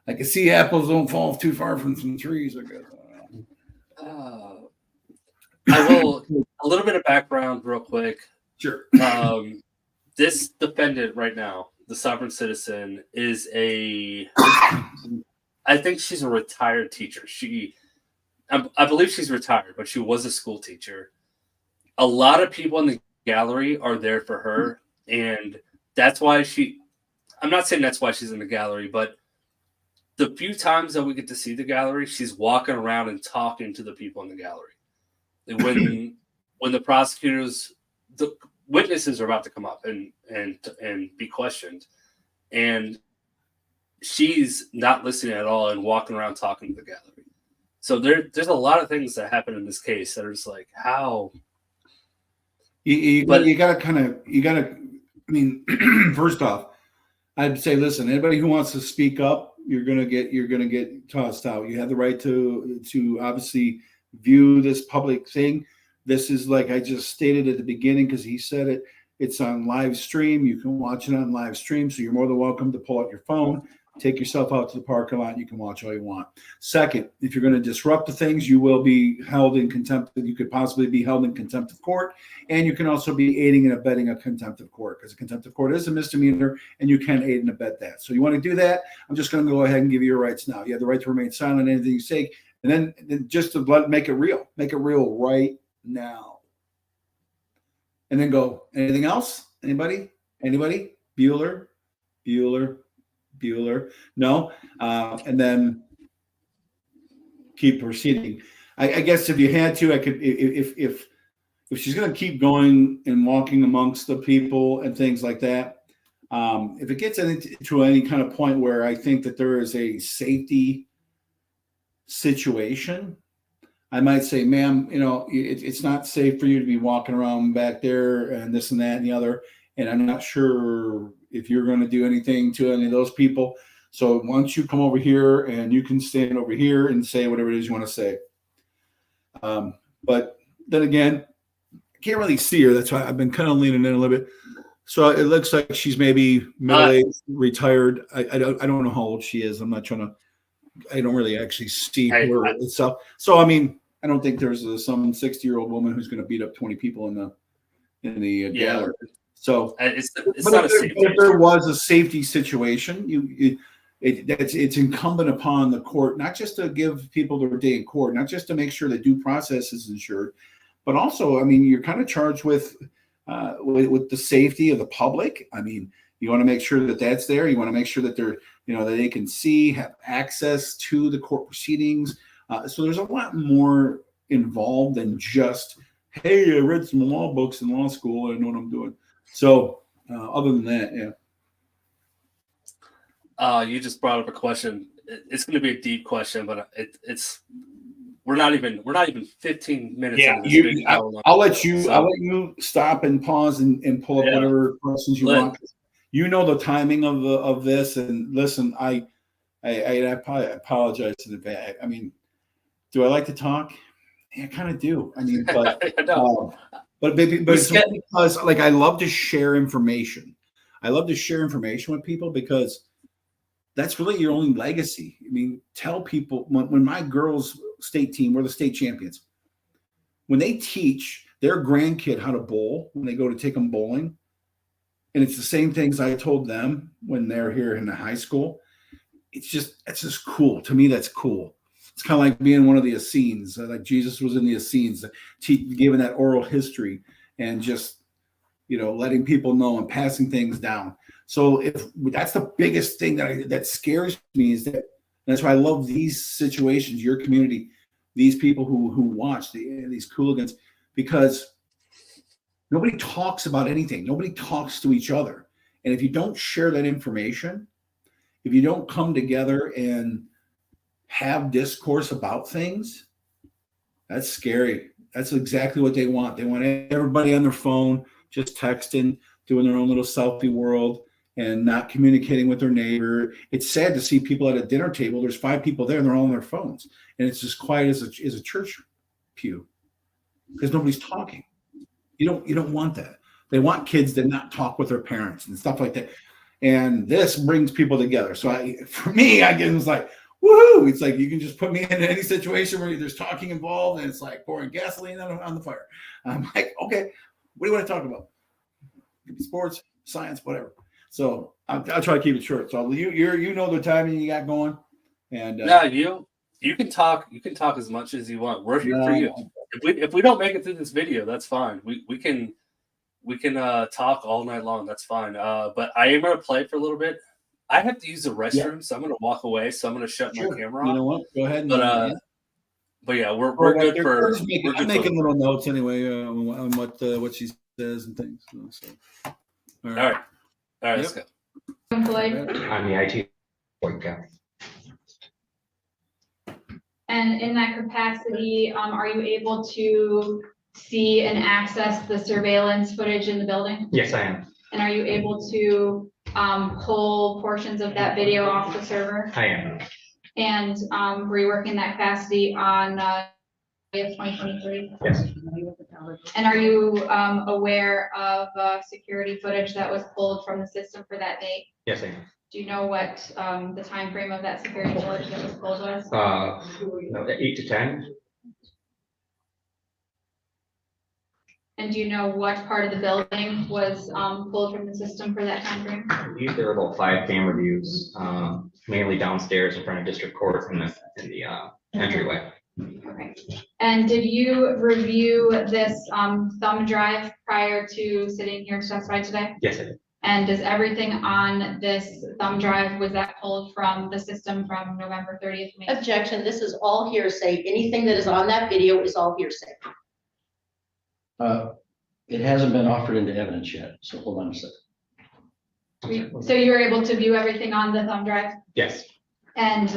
I can see apples don't fall too far from some trees, I guess. I will, a little bit of background real quick. Sure. This defendant right now, the sovereign citizen, is I think she's a retired teacher. I believe she's retired, but she was a school teacher. A lot of people in the gallery are there for her, and that's why I'm not saying that's why she's in the gallery, but the few times that we get to see the gallery, she's walking around and talking to the people in the gallery. When the prosecutors, the witnesses are about to come up and be questioned, and she's not listening at all and walking around talking to the gallery. So there's a lot of things that happen in this case that are just like, how? You gotta, I mean, first off, I'd say, listen, anybody who wants to speak up, you're gonna get tossed out. You have the right to obviously view this public thing. This is, like I just stated at the beginning, because he said it, it's on live stream. You can watch it on live stream. So you're more than welcome to pull out your phone, take yourself out to the parking lot. You can watch all you want. Second, if you're going to disrupt the things, you will be held in contempt. You could possibly be held in contempt of court. And you can also be aiding and abetting a contempt of court, because a contempt of court is a misdemeanor, and you can aid and abet that. So you want to do that? I'm just going to go ahead and give you your rights now. You have the right to remain silent on anything you say. And then just to make it real right now. And then go, anything else? Anybody? Bueller? No. And then keep proceeding. I guess if you had to, I could, if she's going to keep going and walking amongst the people and things like that, if it gets to any kind of point where I think that there is a safety situation, I might say, ma'am, it's not safe for you to be walking around back there and this and that and the other. And I'm not sure if you're going to do anything to any of those people. So once you come over here, and you can stand over here and say whatever it is you want to say. But then again, I can't really see her. That's why I've been kind of leaning in a little bit. So it looks like she's maybe middle-aged, retired. I don't know how old she is. I'm not trying to. I don't really actually see her itself. So I mean, I don't think there's some 60-year-old woman who's going to beat up 20 people in the gallery. So it's but not if there was a safety situation, it's incumbent upon the court not just to give people their day in court, not just to make sure that due process is ensured, but also, I mean, you're kind of charged with the safety of the public. I mean, you want to make sure that that's there. You want to make sure that they're, that they can see, have access to the court proceedings. So there's a lot more involved than just, hey, I read some law books in law school. I know what I'm doing. So other than that, yeah. You just brought up a question. It's going to be a deep question, but we're not even 15 minutes. Yeah, into this video. I'll let you stop and pause and pull up whatever questions you want. You know the timing of this, and listen, I apologize in advance. I mean, do I like to talk? Yeah, I kind of do. I mean, but but it's only because like I love to share information. I love to share information with people because that's really your only legacy. I mean, tell people when my girls' state team, we're the state champions. When they teach their grandkid how to bowl, when they go to take them bowling, and it's the same things I told them when they're here in the high school. It's just cool. To me, that's cool. It's kind of like being one of the Essenes, like Jesus was in the Essenes, giving that oral history and just, letting people know and passing things down. So if that's the biggest thing that scares me is that's why I love these situations, your community, these people who watch these hooligans, because nobody talks about anything. Nobody talks to each other. And if you don't share that information, if you don't come together and have discourse about things, that's scary. That's exactly what they want. They want everybody on their phone, just texting, doing their own little selfie world and not communicating with their neighbor. It's sad to see people at a dinner table. There's 5 people there and they're all on their phones. And it's as quiet as a church pew because nobody's talking. You don't want that. They want kids to not talk with their parents and stuff like that. And this brings people together. So for me, it's like, woohoo! It's like you can just put me in any situation where there's talking involved, and it's like pouring gasoline on the fire. I'm like, okay, what do you want to talk about? Sports, science, whatever. So I'll try to keep it short. So you know the timing you got going, and you can talk. You can talk as much as you want. We're here for you. If we don't make it through this video, that's fine. We can talk all night long. That's fine. But I am gonna play for a little bit. I have to use the restroom, so I'm gonna walk away. So I'm gonna shut my camera off. You know what? Go ahead. But yeah, we're good for. I'm making little notes anyway on what she says and things. So. All right. Let's go. I'm the IT guy. And in that capacity, are you able to see and access the surveillance footage in the building? Yes, I am. And are you able to pull portions of that video off the server? I am. And were you working that capacity on 2023? Yes. And are you aware of security footage that was pulled from the system for that date? Yes, I am. Do you know what the time frame of that security footage that was pulled was? 8 to 10. And do you know what part of the building was pulled from the system for that time frame? I believe there were about 5 camera views, mainly downstairs in front of district court in the entryway. Okay. And did you review this thumb drive prior to sitting here to testify today? Yes, I did. And does everything on this thumb drive, was that pulled from the system from November 30th? Objection, this is all hearsay. Anything that is on that video is all hearsay. It hasn't been offered into evidence yet, so hold on a second. So you were able to view everything on the thumb drive? Yes. And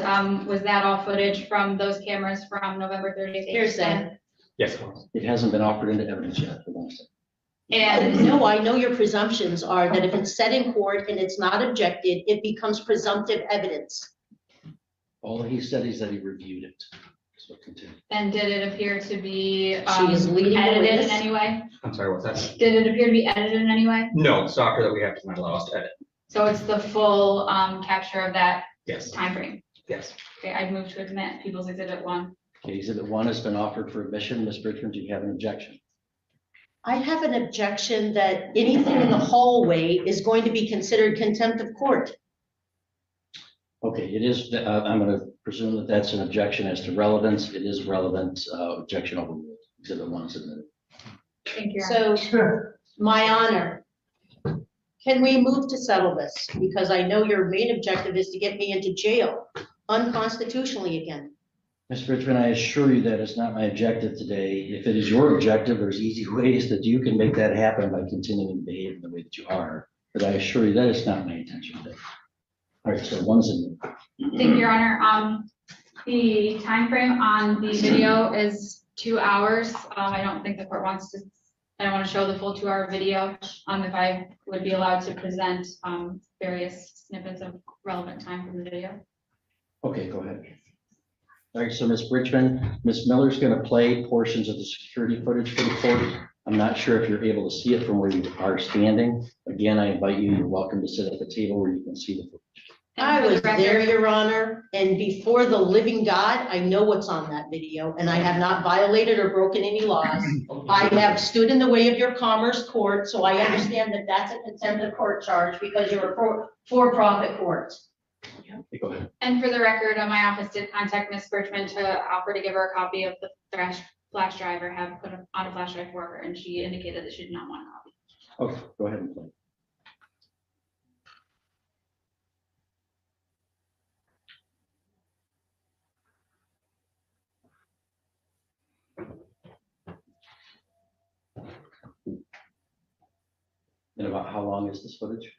was that all footage from those cameras from November 30th? Hearsay. Yes, it was. It hasn't been offered into evidence yet. Hold on a second. And no, I know your presumptions are that if it's set in court and it's not objected, it becomes presumptive evidence. All he said is that he reviewed it. So continue. And did it appear to be She is leading the edited in witness. any way? I'm sorry, what's that? Did it appear to be edited in any way? No, software that we have does not allow us to edit. So it's the full capture of that Yes, time frame. yes. Okay, I'd move to admit People's Exhibit 1. Okay, Exhibit 1 has been offered for admission. Ms. Bridgman, do you have an objection? I have an objection that anything in the hallway is going to be considered contempt of court. Okay, it is, I'm going to presume that that's an objection as to relevance. It is relevant. Objection overruled. Exhibit 1 is admitted. Thank you. Your Honor. So, my honor, can we move to settle this? Because I know your main objective is to get me into jail unconstitutionally again. Ms. Bridgman, I assure you that is not my objective today. If it is your objective, there's easy ways that you can make that happen by continuing to behave in the way that you are. But I assure you that is not my intention today. All right, so 1 is admitted. Thank you, Your Honor. The time frame on the video is 2 hours. I don't think the court wants to, I don't want to show the full 2-hour video. If I would be allowed to present various snippets of relevant time from the video. Okay, go ahead. All right, so Ms. Bridgman, Ms. Miller's going to play portions of the security footage for the court. I'm not sure if you're able to see it from where you are standing. Again, I invite you, you're welcome to sit at the table where you can see the footage. And I for the was record- there, Your Honor, and before the living God, I know what's on that video, and I have not violated or broken any laws. I have stood in the way of your Commerce Court, so I understand that that's a contempt of court charge because you're a for-profit court. Okay, go ahead. And for the record, my office did contact Ms. Bridgman to offer to give her a copy of the flash drive or have put on a flash drive for her, and she indicated that she did not want a copy. Okay, go ahead and play. And about how long is this footage?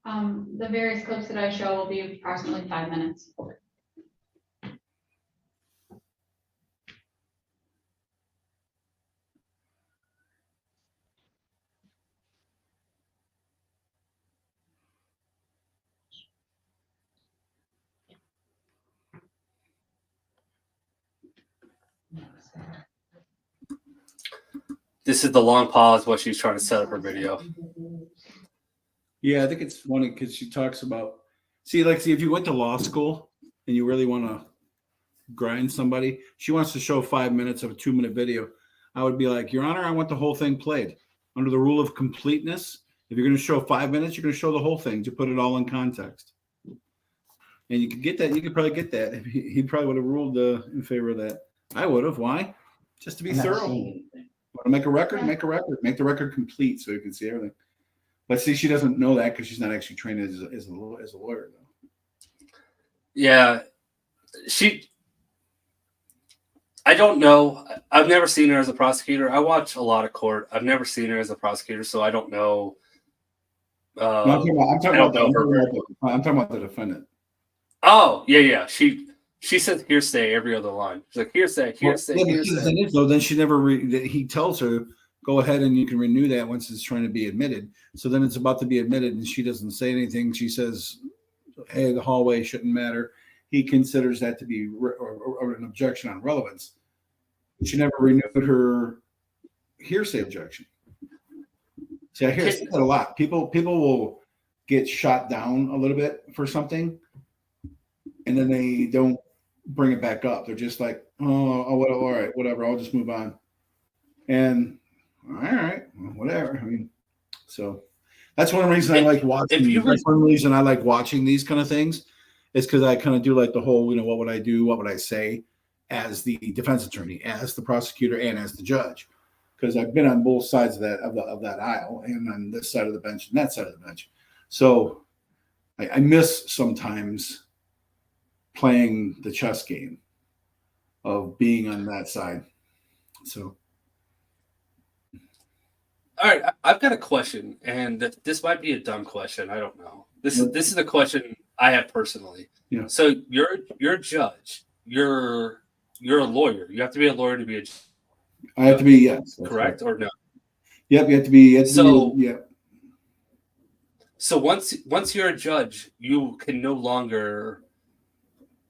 The various clips that I show will be approximately 5 minutes. This is the long pause while she's trying to set up her video. Yeah, I think it's funny because she talks about, see, if you went to law school and you really want to grind somebody, she wants to show 5 minutes of a 2-minute video. I would be like, Your Honor, I want the whole thing played. Under the rule of completeness, if you're going to show 5 minutes, you're going to show the whole thing to put it all in context. And you could get that. You could probably get that. He probably would have ruled in favor of that. I would have. Why? Just to be I'm not thorough. seeing anything. Want to make a record? Make a record. Make the record complete so you can see everything. But see, she doesn't know that because she's not actually trained as a lawyer, though. Yeah, I don't know. I've never seen her as a prosecutor. I watch a lot of court. I've never seen her as a prosecutor, so I don't know. No, I'm talking about the defendant. Oh, yeah. She says hearsay every other line. She's like hearsay. Then she never. He tells her, "Go ahead and you can renew that once it's trying to be admitted." So then it's about to be admitted, and she doesn't say anything. She says, "Hey, the hallway shouldn't matter." He considers that to be an objection on relevance. She never renewed her hearsay objection. See, I hear that a lot. People will get shot down a little bit for something, and then they don't bring it back up. They're just like, all right, whatever. I'll just move on. And all right, whatever. I mean, so that's one reason I like watching. That's one reason I like watching these kind of things, is because I kind of do like the whole, what would I do? What would I say as the defense attorney, as the prosecutor, and as the judge? Because I've been on both sides of that aisle, and on this side of the bench and that side of the bench. So I miss sometimes playing the chess game of being on that side. So. All right, I've got a question, and this might be a dumb question. I don't know. This is a question I have personally. Yeah. So you're a judge. You're a lawyer. You have to be a lawyer to be a judge. I have to be, yes. Correct or no? Yep, you have to be. Yeah. So once you're a judge, you can no longer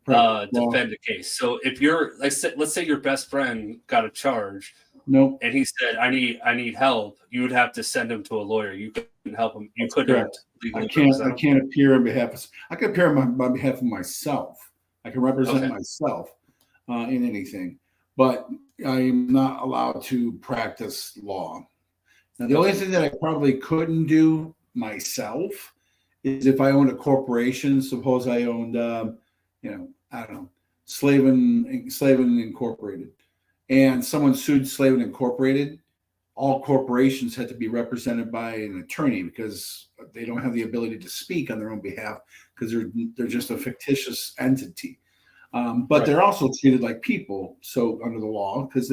defend a case. So if you're let's say your best friend got a charge Nope. and he said, I need help, you would have to send him to a lawyer. You couldn't help him. You couldn't correct. I legally can't represent him. appear on behalf of, I can appear on behalf of myself. I can represent Okay. myself in anything, but I am not allowed to practice law. Now, the only thing that I probably couldn't do myself is if I owned a corporation. Suppose I owned, I don't know, Slaven Incorporated, and someone sued Slaven Incorporated. All corporations had to be represented by an attorney because they don't have the ability to speak on their own behalf because they're just a fictitious entity. But Right. they're also treated like people, so under the law, because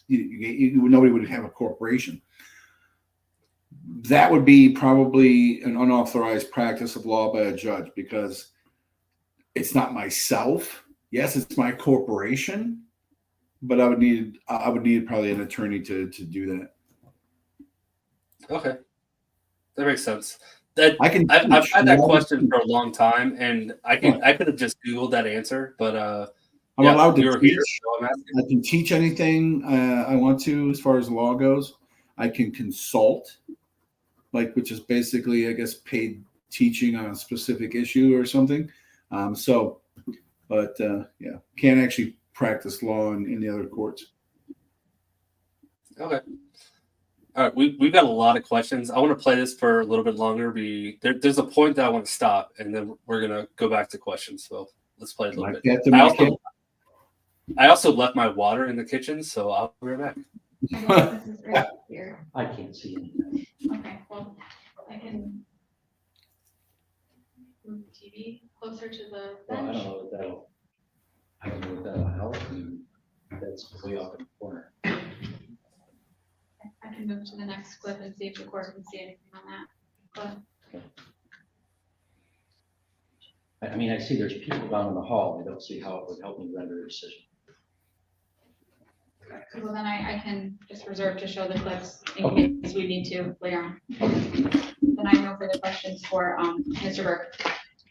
nobody would have a corporation. That would be probably an unauthorized practice of law by a judge because it's not myself. Yes, it's my corporation, but I would need probably an attorney to do that. Okay, that makes sense. I I've had that teach. question for a long time, and I could have just Googled that answer, but I'm allowed to you're teach. here, so I'm asking. I can teach anything I want to as far as law goes. I can consult, which is basically, I guess, paid teaching on a specific issue or something. Can't actually practice law in the other courts. Okay. All right, we've got a lot of questions. I want to play this for a little bit longer. There's a point that I want to stop, and then we're gonna go back to questions. So let's play a little bit. I also left my water in the kitchen, so I'll be right back. This is right here. I can't see anything. Okay, well, I can move the TV closer to the Well, I bench. don't know if that'll help. That's way off in the corner. I can move to the next clip and see if the court can see anything on that. But I mean, I see there's people down in the hall. I don't see how it would help me render a decision. well, then I can just reserve to show the clips in case we need to later on. Then I have no further questions for Mr. Burke.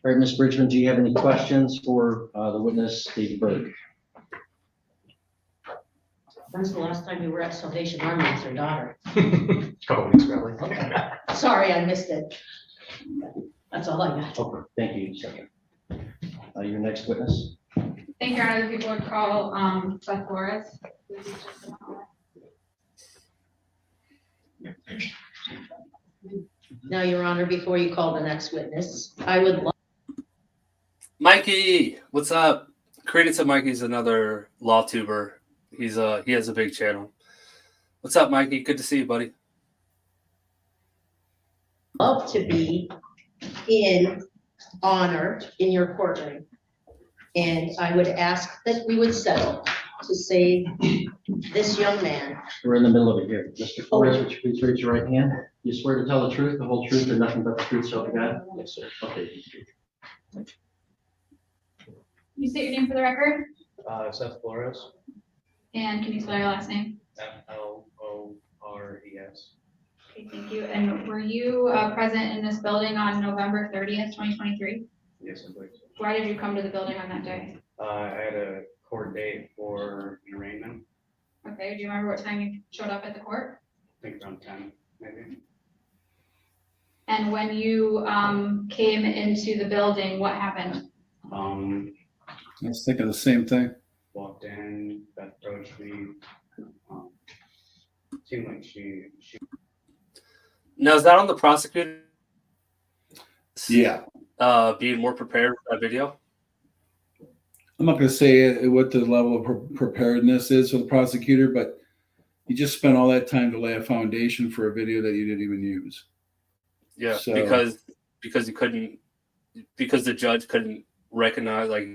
All right, Ms. Bridgman, do you have any questions for the witness, Steve Burke? When's the last time you were at Salvation Army with your daughter? Couple weeks probably. Sorry, I missed it. That's all I got. Okay, thank you. Second. Your next witness? Thank you, other people would call Beth Flores. Now, Your Honor, before you call the next witness, I would love Mikey, what's up? Credit to Mikey's another law tuber. He has a big channel. What's up, Mikey? Good to see you, buddy. to be in honor in your courtroom. And I would ask that we would settle to save this young man. We're in the middle of it here. Mr. Flores, would you please raise your right hand? You swear to tell the truth, the whole truth, and nothing but the truth, so help you God? Yes, sir. Okay. Can you state your name for the record? Seth Flores, And can you spell your last name? Flores. Okay, thank you. And were you present in this building on November 30th, 2023? Yes, I believe so. Why did you come to the building on that day? I had a court date for an arraignment, Okay, do you remember what time you showed up at the court? I think around 10, maybe. And when you came into the building, what happened? I was thinking the same thing. Walked in, Beth approached me. Seemed like she Now, is that on the prosecutor? Yeah. Being more prepared for that video? I'm not going to say what the level of preparedness is for the prosecutor, but you just spent all that time to lay a foundation for a video that you didn't even use. Yeah, So- because you couldn't, because the judge couldn't recognize, like,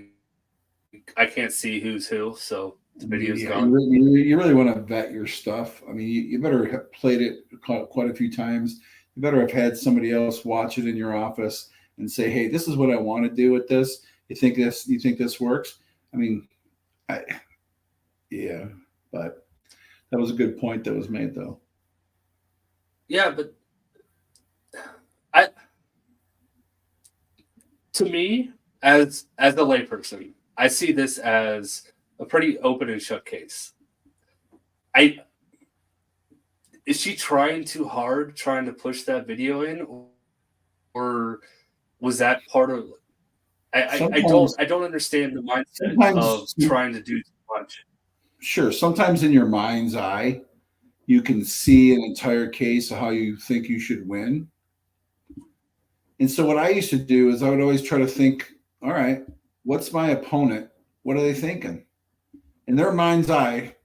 I can't see who's who, so the video's Yeah, gone. you really want to vet your stuff. I mean, you better have played it quite a few times. You better have had somebody else watch it in your office and say, "Hey, this is what I want to do with this. You think this works?" I mean, yeah, but that was a good point that was made, though. Yeah, but to me, as a layperson, I see this as a pretty open and shut case. Is she trying too hard, trying to push that video in, or was that part of? I don't understand the mindset of trying to do too much. Sure. Sometimes in your mind's eye, you can see an entire case of how you think you should win. And so what I used to do is I would always try to think, all right, what's my opponent? What are they thinking? In their mind's eye,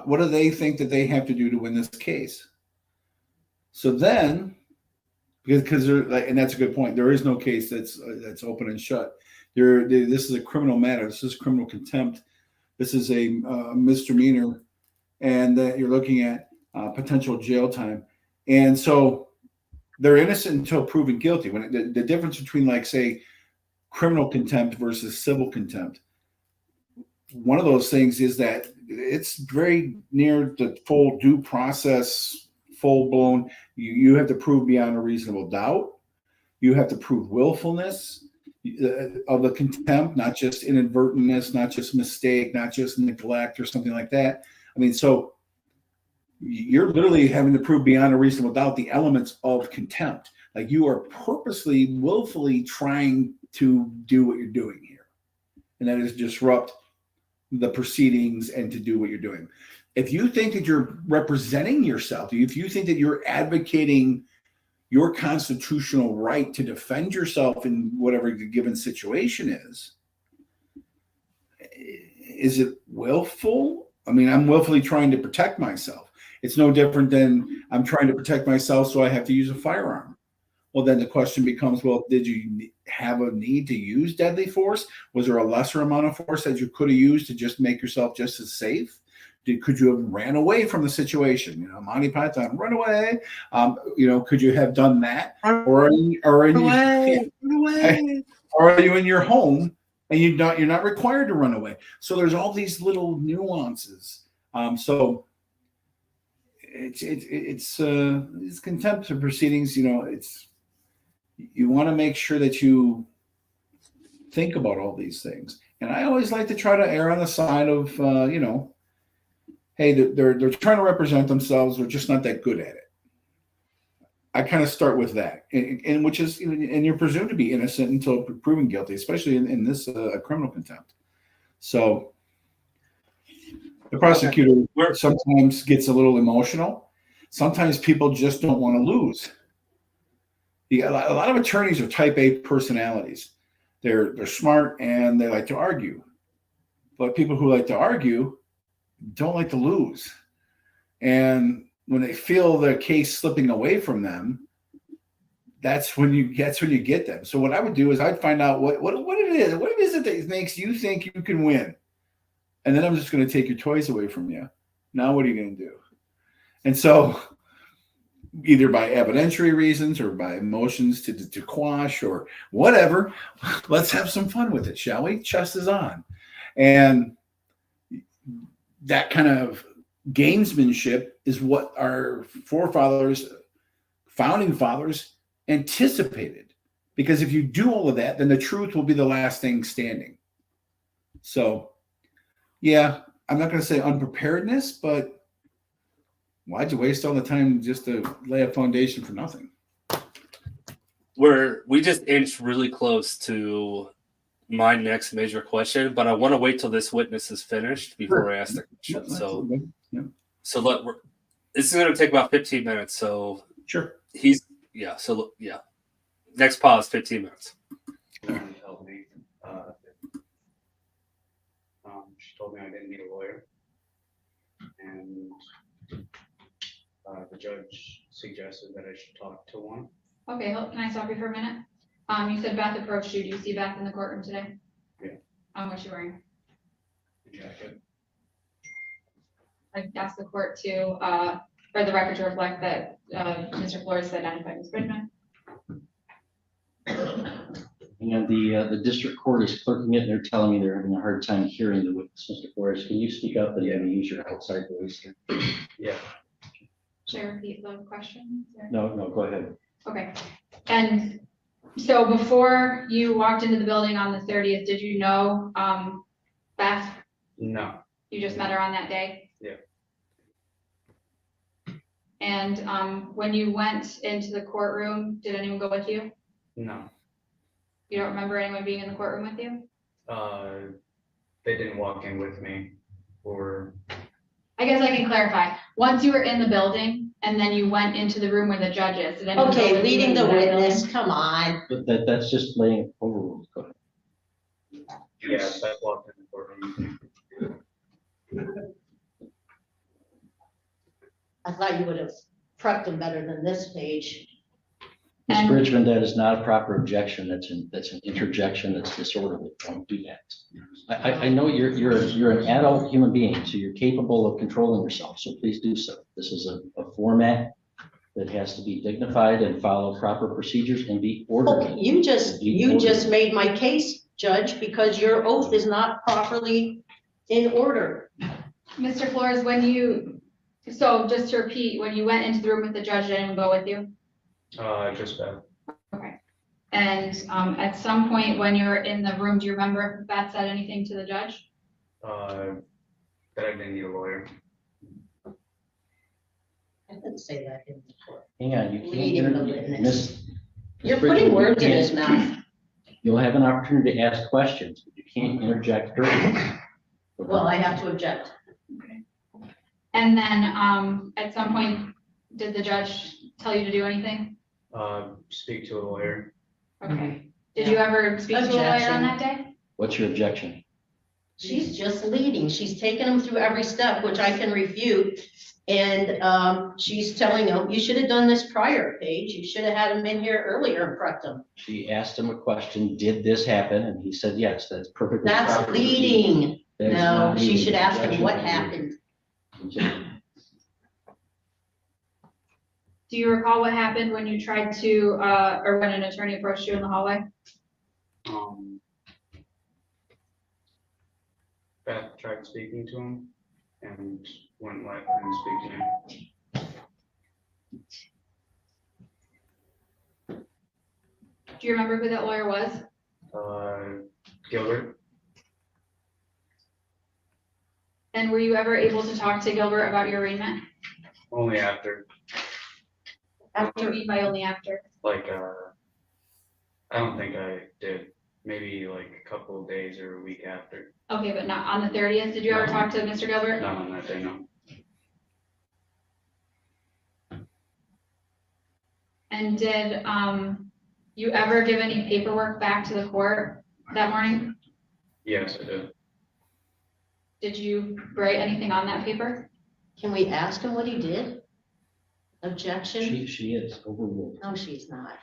what do they think that they have to do to win this case? So then, because and that's a good point. There is no case that's open and shut. This is a criminal matter. This is criminal contempt. This is a misdemeanor, and you're looking at potential jail time. And so they're innocent until proven guilty. When the difference between, like, say, criminal contempt versus civil contempt, one of those things is that it's very near the full due process, full blown. You have to prove beyond a reasonable doubt. You have to prove willfulness of the contempt, not just inadvertentness, not just mistake, not just neglect or something like that. I mean, so you're literally having to prove beyond a reasonable doubt the elements of contempt. Like, you are purposely, willfully trying to do what you're doing here. And that is disrupt the proceedings and to do what you're doing. If you think that you're representing yourself, if you think that you're advocating your constitutional right to defend yourself in whatever the given situation is it willful? I mean, I'm willfully trying to protect myself. It's no different than I'm trying to protect myself, so I have to use a firearm. Well, then the question becomes, well, did you have a need to use deadly force? Was there a lesser amount of force that you could have used to just make yourself just as safe? Could you have ran away from the situation? You know, Monty Python, run away. Could you have done that? Or are you in your home and you're not required to run away? So there's all these little nuances. So it's contempt of proceedings. You want to make sure that you think about all these things. And I always like to try to err on the side of hey, they're trying to represent themselves. They're just not that good at it. I kind of start with that, and which is, and you're presumed to be innocent until proven guilty, especially in this criminal contempt. So the prosecutor sometimes gets a little emotional. Sometimes people just don't want to lose. A lot of attorneys are type A personalities. They're smart and they like to argue, but people who like to argue don't like to lose. And when they feel their case slipping away from them, that's when you get them. So what I would do is I'd find out what it is that makes you think you can win. And then I'm just going to take your toys away from you. Now what are you going to do? And so either by evidentiary reasons or by motions to quash or whatever, let's have some fun with it, shall we? Chess is on. And that kind of gamesmanship is what our founding fathers anticipated. Because if you do all of that, then the truth will be the last thing standing. So, yeah, I'm not going to say unpreparedness, but why'd you waste all the time just to lay a foundation for nothing? We just inched really close to my next major question, but I want to wait till this witness is finished before I ask the question. This is going to take about 15 minutes. So sure. Next pause, 15 minutes. Help me. She told me I didn't need a lawyer, and the judge suggested that I should talk to one. Okay, can I stop you for a minute? You said Beth approached you. Do you see Beth in the courtroom today? Yeah. What's she wearing? Jacket. I asked the court to, for the record to reflect that Mr. Flores identified as Bridgman. And the district court is clerking it. They're telling me they're having a hard time hearing the witness. Mr. Flores, can you speak up and maybe use your outside voice? Yeah. Should I repeat the question? No, go ahead. Okay. And So before you walked into the building on the 30th, did you know, Beth? No, You just met her on that day? Yeah. And, when you went into the courtroom, did anyone go with you? no. You don't remember anyone being in the courtroom with you? They didn't walk in with me or, I guess I can clarify. Once you were in the building and then you went into the room where the judge is, did anyone go Okay, with you leading into the that building? witness, come on. But that's just laying overruled. Go ahead. yes, I walked in the courtroom. I thought you would have prepped them better than this page. Ms. And- Bridgman, that is not a proper objection. That's an interjection. That's disorderly. Don't do that. I know you're an adult human being, so you're capable of controlling yourself, so please do so. This is a format that has to be dignified and follow proper procedures and be orderly. Okay, you just made my case, Judge, because your oath is not properly in order. Mr. Flores, so just to repeat, when you went into the room with the judge, did anyone go with you? Just Beth. Okay. And, at some point when you were in the room, do you remember if Beth said anything to the judge? That I didn't need a lawyer. I didn't say that in the court. Hang on, you Leading the can't. witness. Miss You're Bridgman, putting you words in can't- his mouth. You'll have an opportunity to ask questions, but you can't interject her. Well, I have to object. And then, at some point, did the judge tell you to do anything? Speak to a lawyer. Okay. Did you ever speak to a lawyer Objection. on that day? What's your objection? She's just leading. She's taking him through every step, which I can refute. And she's telling him, you should have done this prior, Paige. You should have had him in here earlier and prepped him. She asked him a question, did this happen? And he said, yes, that's perfectly That's proper. leading. That is No, not she leading. should ask him Objection. what happened. Do you recall what happened when you tried to, or when an attorney approached you in the hallway? Beth tried speaking to him and wouldn't let him speak to me. Do you remember who that lawyer was? Gilbert, And were you ever able to talk to Gilbert about your arraignment? only after, What do you mean by only after? like, I don't think I did. Maybe like a couple of days or a week after. Okay, but not on the 30th. Did you ever No. talk to Mr. Gilbert? Not on that day, no. And did, you ever give any paperwork back to the court that morning? Yes, I did. Did you write anything on that paper? Can we ask him what he did? Objection? She is overruled. No, she's not.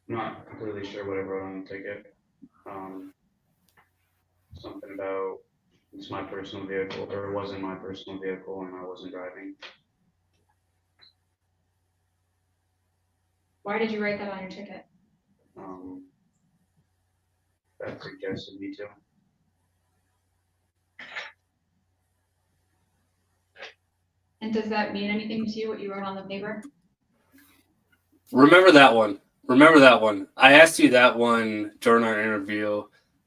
Not completely sure what I wrote on the ticket. Something about it's my personal vehicle, or it wasn't my personal vehicle and I wasn't driving. Why did you write that on your ticket? That suggested me to. And does that mean anything to you, what you wrote on the paper? Remember that one. Remember that one. I asked you that one during our interview,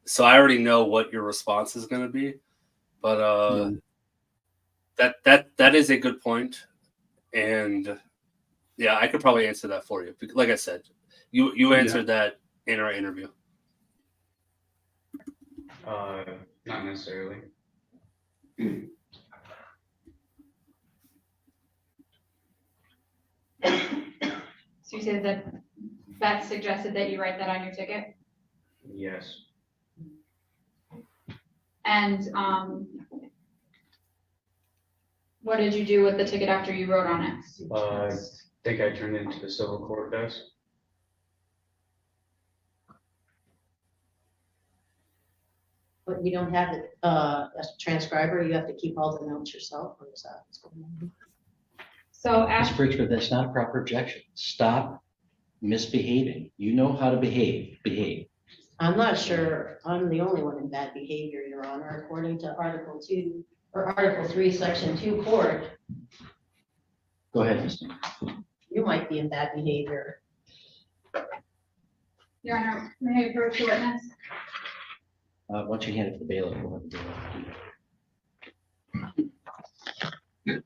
so I already know what your response is going to be. But that is a good point, and yeah, I could probably answer that for you. Like I said, you answered that in our interview. Not necessarily. So you said that Beth suggested that you write that on your ticket? Yes. And, what did you do with the ticket after you wrote on it? I think I turned it into the civil court desk. But you don't have it, a transcriber, you have to keep all the notes yourself, or is that what's going on? So Ms. after, Bridgman, that's not a proper objection. Stop misbehaving. You know how to behave. Behave. I'm not sure I'm the only one in bad behavior, Your Honor, according to Article 2, or Article 3, Section 2 court. Go ahead, Mr. You might be in bad behavior. Your Honor, may I approach the witness? Why don't you hand it to the bailiff? We'll have the bailiff do that.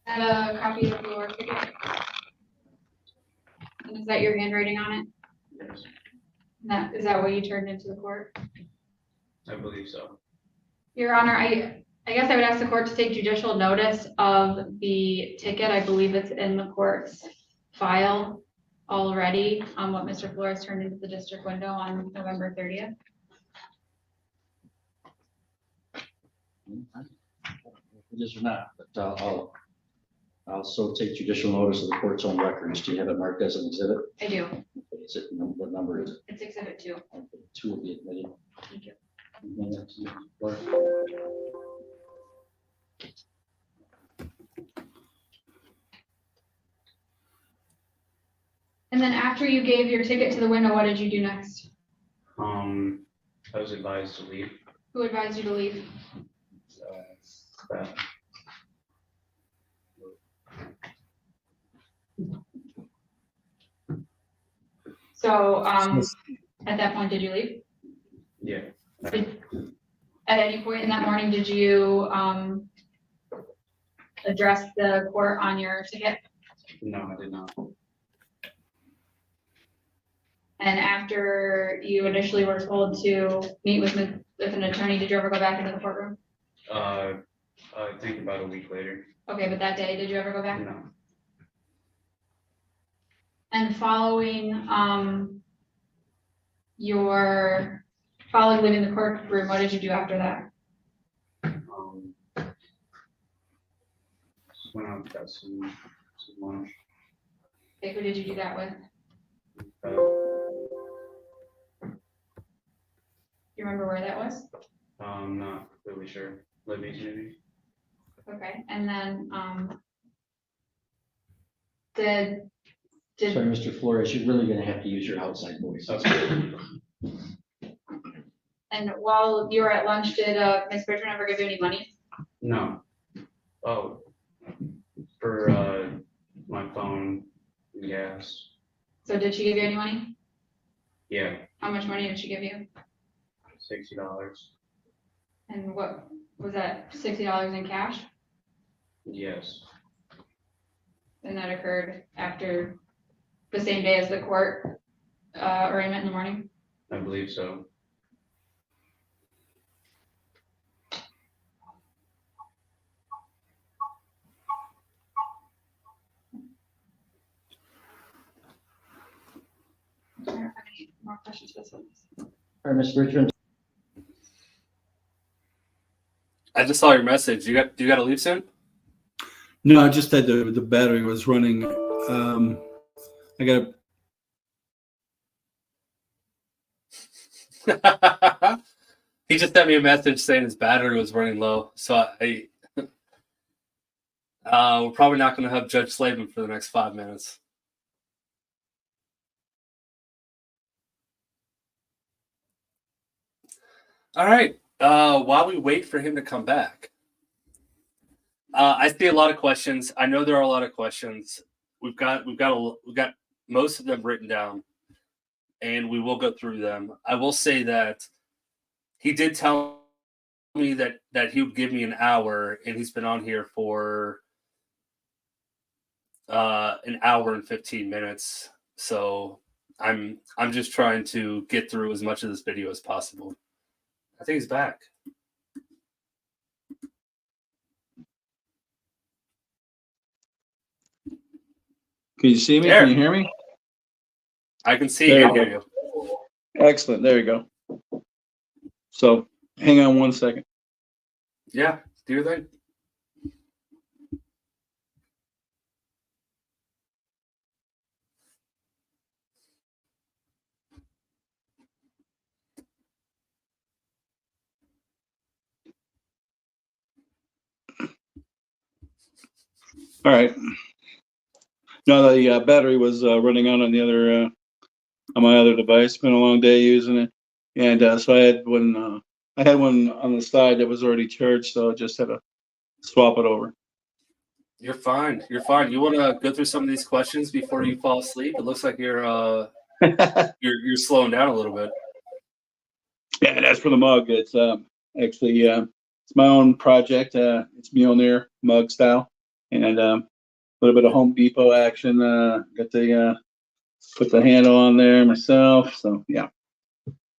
Have a copy of your ticket? And is that your handwriting on it? Yes, Is that what you turned into the court? I believe so. Your Honor, I guess I would ask the court to take judicial notice of the ticket. I believe it's in the court's file already on what Mr. Flores turned into the district window on November 30th. It is or not, but I'll also take judicial notice of the court's own records. Do you have it marked as an exhibit? I do. Is it, what number is it? It's exhibit 2. Okay, 2 will be admitted. Thank you. And that's the clerk. And then after you gave your ticket to the window, what did you do next? I was advised to leave. Who advised you to leave? That So, at that point, did you leave? Yeah, At any point in that morning, did you, address the court on your ticket? no, I did not. And after you initially were told to meet with an attorney, did you ever go back into the courtroom? I think about a week later. Okay, but that day, did you ever go back? No, And following leaving the courtroom, what did you do after that? just went out, got some lunch. Okay, who did you do that with? Do you remember where that was? Not really sure. Libby's maybe. Okay, and then, did, Sorry, Mr. Flores, you're really gonna have to use your outside voice. and while you were at lunch, did Ms. Bridgman ever give you any money? No. Oh, for my phone and gas. So did she give you any money? Yeah, How much money did she give you? $60. And what, was that $60 in cash? Yes, And that occurred after the same day as the court arraignment in the morning? I believe so. I don't have any more questions for this witness. All right, Ms. Richmond, I just saw your message. You got to leave soon? No, I just had the battery was running. I got He just sent me a message saying his battery was running low. So we're probably not going to have Judge Slaven for the next 5 minutes. All right. While we wait for him to come back, I see a lot of questions. I know there are a lot of questions. We've got most of them written down, and we will go through them. I will say that he did tell me that he would give me an hour, and he's been on here for an hour and 15 minutes. So I'm just trying to get through as much of this video as possible. I think he's back. Can you see me? There. Can you hear me? I can see There and you hear you. Excellent. There you go. So hang on one second. Yeah, do your thing. All right. No, the battery was running out on the other on my other device. Been a long day using it, and so I had one on the side that was already charged, so I just had to swap it over. You're fine. You're fine. You want to go through some of these questions before you fall asleep? It looks like you're slowing down a little bit. Yeah, and as for the mug, it's actually it's my own project. It's Mjolnir mug style, and a little bit of Home Depot action. Got the put the handle on there myself. So yeah,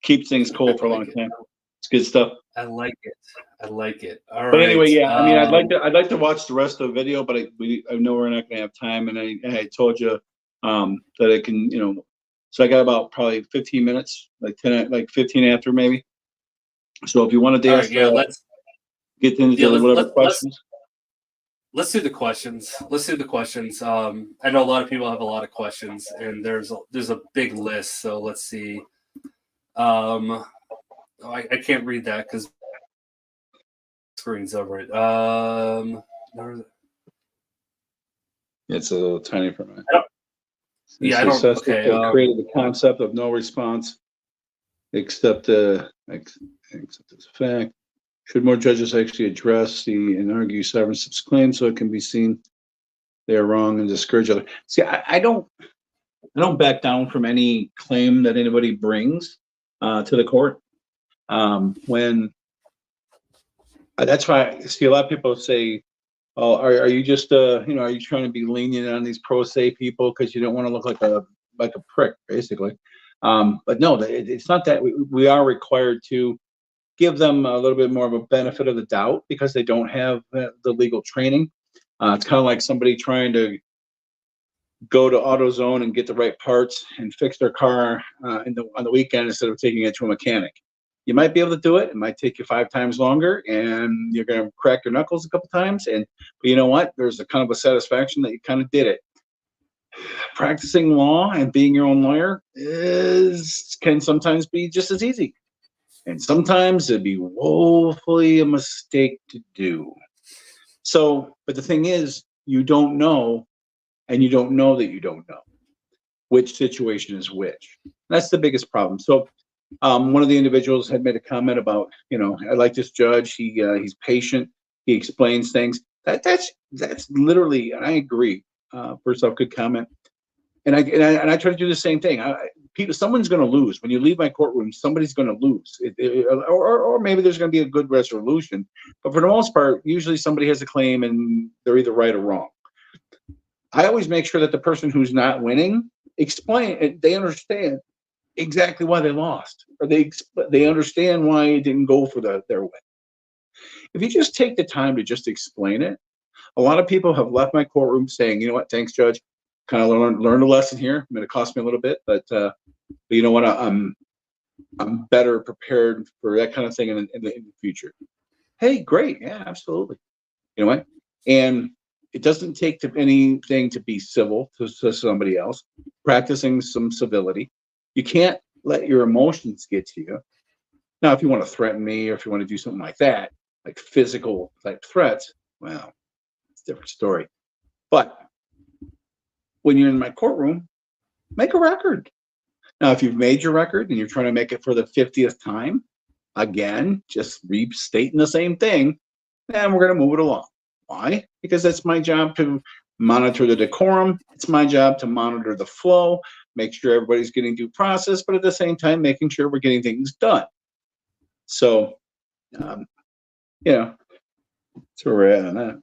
keeps things cool for a long time. It's good stuff. I like it. I like it. All right. But anyway, yeah, I mean, I'd like to watch the rest of the video, but I know we're not going to have time, and I told you that I can, so I got about probably 15 minutes, like 15 after maybe. So if you want to All right, let's get into whatever questions. Let's do the questions. I know a lot of people have a lot of questions, and there's a big list. So let's see. I can't read that because screen's over it. It's a little tiny for me. Yeah, I don't. Okay. Created the concept of no response, except this fact. Should more judges actually address and argue severance claims so it can be seen they are wrong and discourage others? See, I don't back down from any claim that anybody brings to the court. That's why I see a lot of people say, "Oh, are you just are you trying to be lenient on these pro se people because you don't want to look like a prick, basically?" But no, it's not that. We are required to give them a little bit more of a benefit of the doubt because they don't have the legal training. It's kind of like somebody trying to go to AutoZone and get the right parts and fix their car on the weekend instead of taking it to a mechanic. You might be able to do it. It might take you 5 times longer, and you're going to crack your knuckles a couple times. But you know what? There's a kind of a satisfaction that you kind of did it. Practicing law and being your own lawyer can sometimes be just as easy. And sometimes it'd be woefully a mistake to do. So, but the thing is, you don't know, and you don't know that you don't know which situation is which. That's the biggest problem. So, one of the individuals had made a comment about, I like this judge. He's patient. He explains things. That's literally, and I agree. First off, good comment. And I try to do the same thing. Someone's going to lose when you leave my courtroom. Somebody's going to lose, or maybe there's going to be a good resolution. But for the most part, usually somebody has a claim and they're either right or wrong. I always make sure that the person who's not winning they understand exactly why they lost, or they understand why it didn't go for their win. If you just take the time to just explain it, a lot of people have left my courtroom saying, "You know what? Thanks, Judge. Kind of learned a lesson here. I mean, it cost me a little bit, but you know what? I'm better prepared for that kind of thing in the future." Hey, great. Yeah, absolutely. You know what? And it doesn't take anything to be civil to somebody else. Practicing some civility. You can't let your emotions get to you. Now, if you want to threaten me or if you want to do something like that, like physical type threats, well, it's a different story. But when you're in my courtroom, make a record. Now, if you've made your record and you're trying to make it for the 50th time, again, just restating the same thing, then we're going to move it along. Why? Because it's my job to monitor the decorum. It's my job to monitor the flow, make sure everybody's getting due process, but at the same time, making sure we're getting things done. So, that's where we're at on that.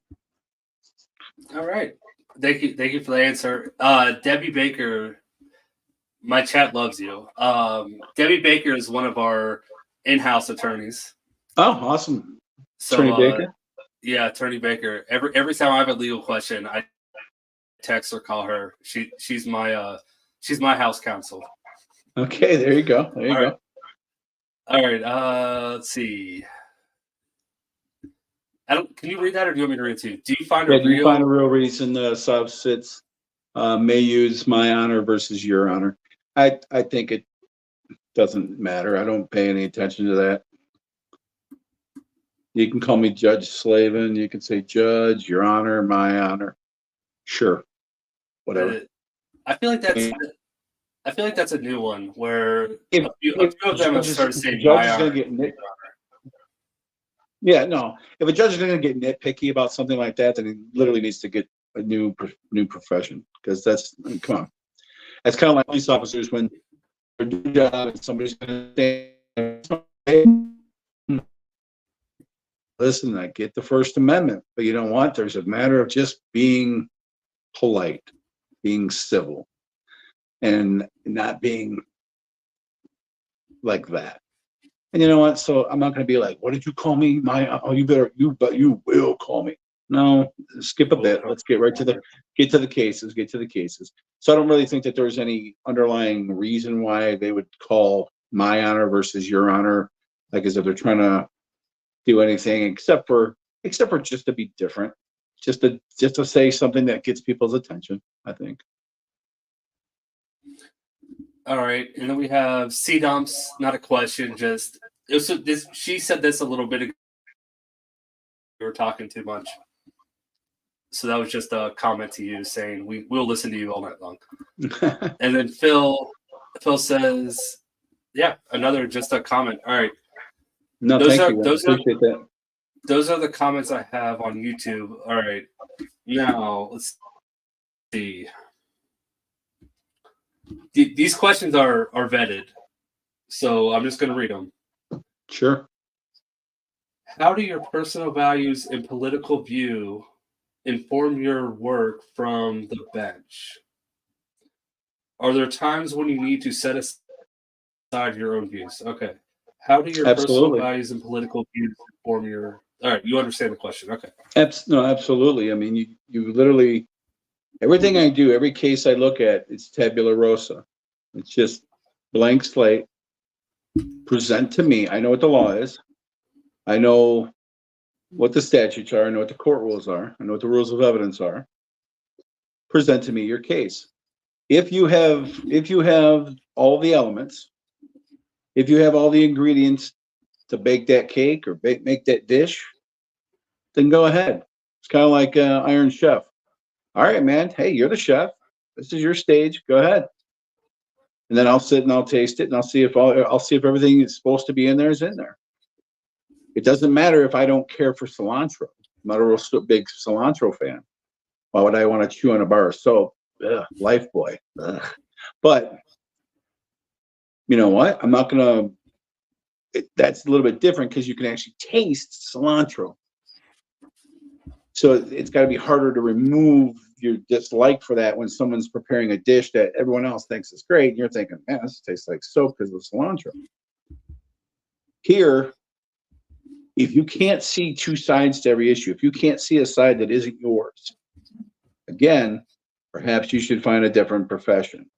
All right. Thank you for the answer. Debbie Baker, my chat loves you. Debbie Baker is one of our in-house attorneys. Oh, awesome. So, Attorney Baker? Yeah, Attorney Baker. Every time I have a legal question, I text or call her. She's my house counsel. Okay, there you go. All right. Let's see. Can you read that, or do you want me to read it too? Do you find a real reason SovCits may use my honor versus your honor? I think it doesn't matter. I don't pay any attention to that. You can call me Judge Slaven. You can say Judge, Your Honor, My Honor. Sure, whatever. I feel like that's a new one where a few of them have started saying My Honor. Yeah, no. If a judge is going to get nitpicky about something like that, then he literally needs to get a new profession, because that's, I mean, come on. That's kind of like police officers when they're doing a job and somebody's going to say, listen, I get the First Amendment, but you know what? There's a matter of just being polite, being civil, and not being like that. And you know what? So I'm not going to be like, what did you call me? But you will call me. No, skip a bit. Let's get to the cases. So I don't really think that there's any underlying reason why they would call my honor versus your honor, like as if they're trying to do anything except for just to be different, just to say something that gets people's attention, I think. All right, and then we have C dumps, not a question, just she said this a little bit ago. You were talking too much. So that was just a comment to you saying we'll listen to you all night long. And then Phil says, yeah, another just a comment. All right. No, thank you. I appreciate that. Those are the comments I have on YouTube. All right. Now let's see. These questions are vetted, so I'm just going to read them. Sure. How do your personal values and political view inform your work from the bench? Are there times when you need to set aside your own views? Okay. How do your personal values and political views inform your... All right, you understand the question. Okay. No, absolutely. I mean, you literally... Everything I do, every case I look at, it's tabula rasa. It's just blank slate. Present to me. I know what the law is. I know what the statutes are. I know what the court rules are. I know what the rules of evidence are. Present to me your case. If you have all the elements, if you have all the ingredients to bake that cake or make that dish, then go ahead. It's kind of like Iron Chef. All right, man. Hey, you're the chef. This is your stage. Go ahead. And then I'll sit and I'll taste it and I'll see if everything that's supposed to be in there is in there. It doesn't matter if I don't care for cilantro. I'm not a real big cilantro fan. Why would I want to chew on a bar of soap? Ugh, Lifebuoy. Ugh. But you know what? I'm not gonna. That's a little bit different because you can actually taste cilantro. So it's got to be harder to remove your dislike for that when someone's preparing a dish that everyone else thinks is great. And you're thinking, man, this tastes like soap because of cilantro. Here, if you can't see two sides to every issue, if you can't see a side that isn't yours, again, perhaps you should find a different profession.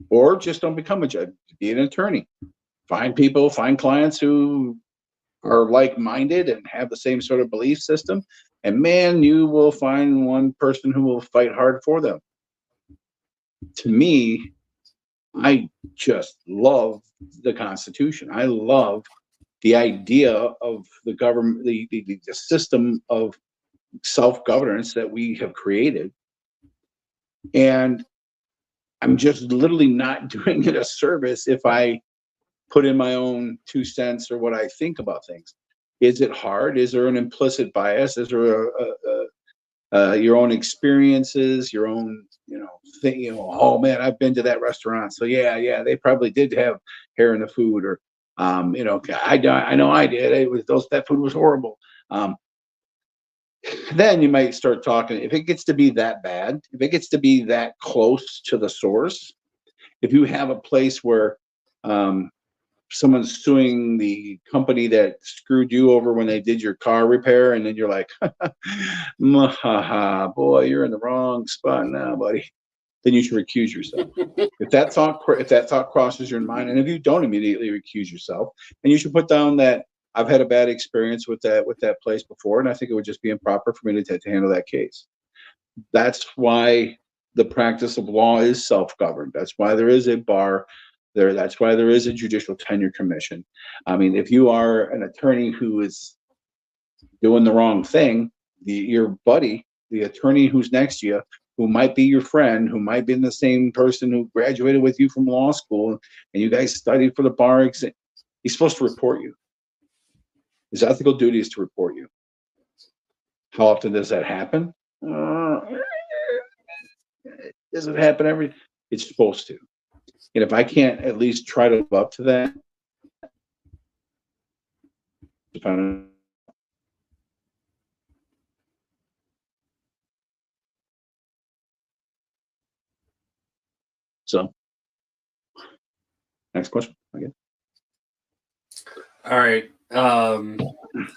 Or just don't become a judge, be an attorney. Find clients who are like-minded and have the same sort of belief system, and man, you will find one person who will fight hard for them. To me, I just love the Constitution. I love the idea of the government, the system of self-governance that we have created. And I'm just literally not doing it a service if I put in my own 2 cents or what I think about things. Is it hard? Is there an implicit bias? Is there your own experiences, your own, thing, oh man, I've been to that restaurant. So yeah, they probably did have hair in the food, or, I know I did. That food was horrible. Then you might start talking, if it gets to be that bad, if it gets to be that close to the source, if you have a place where, someone's suing the company that screwed you over when they did your car repair, and then you're like, boy, you're in the wrong spot now, buddy. Then you should recuse yourself. If that thought crosses your mind, and if you don't immediately recuse yourself, and you should put down that I've had a bad experience with that place before, and I think it would just be improper for me to handle that case. That's why the practice of law is self-governed. That's why there is a bar there. That's why there is a judicial tenure commission. I mean, if you are an attorney who is doing the wrong thing, your buddy, the attorney who's next to you, who might be your friend, who might be the same person who graduated with you from law school, and you guys studied for the bar exam, he's supposed to report you. His ethical duty is to report you. How often does that happen? Does it happen every? It's supposed to. And if I can't at least try to live up to that, so next question again. All right.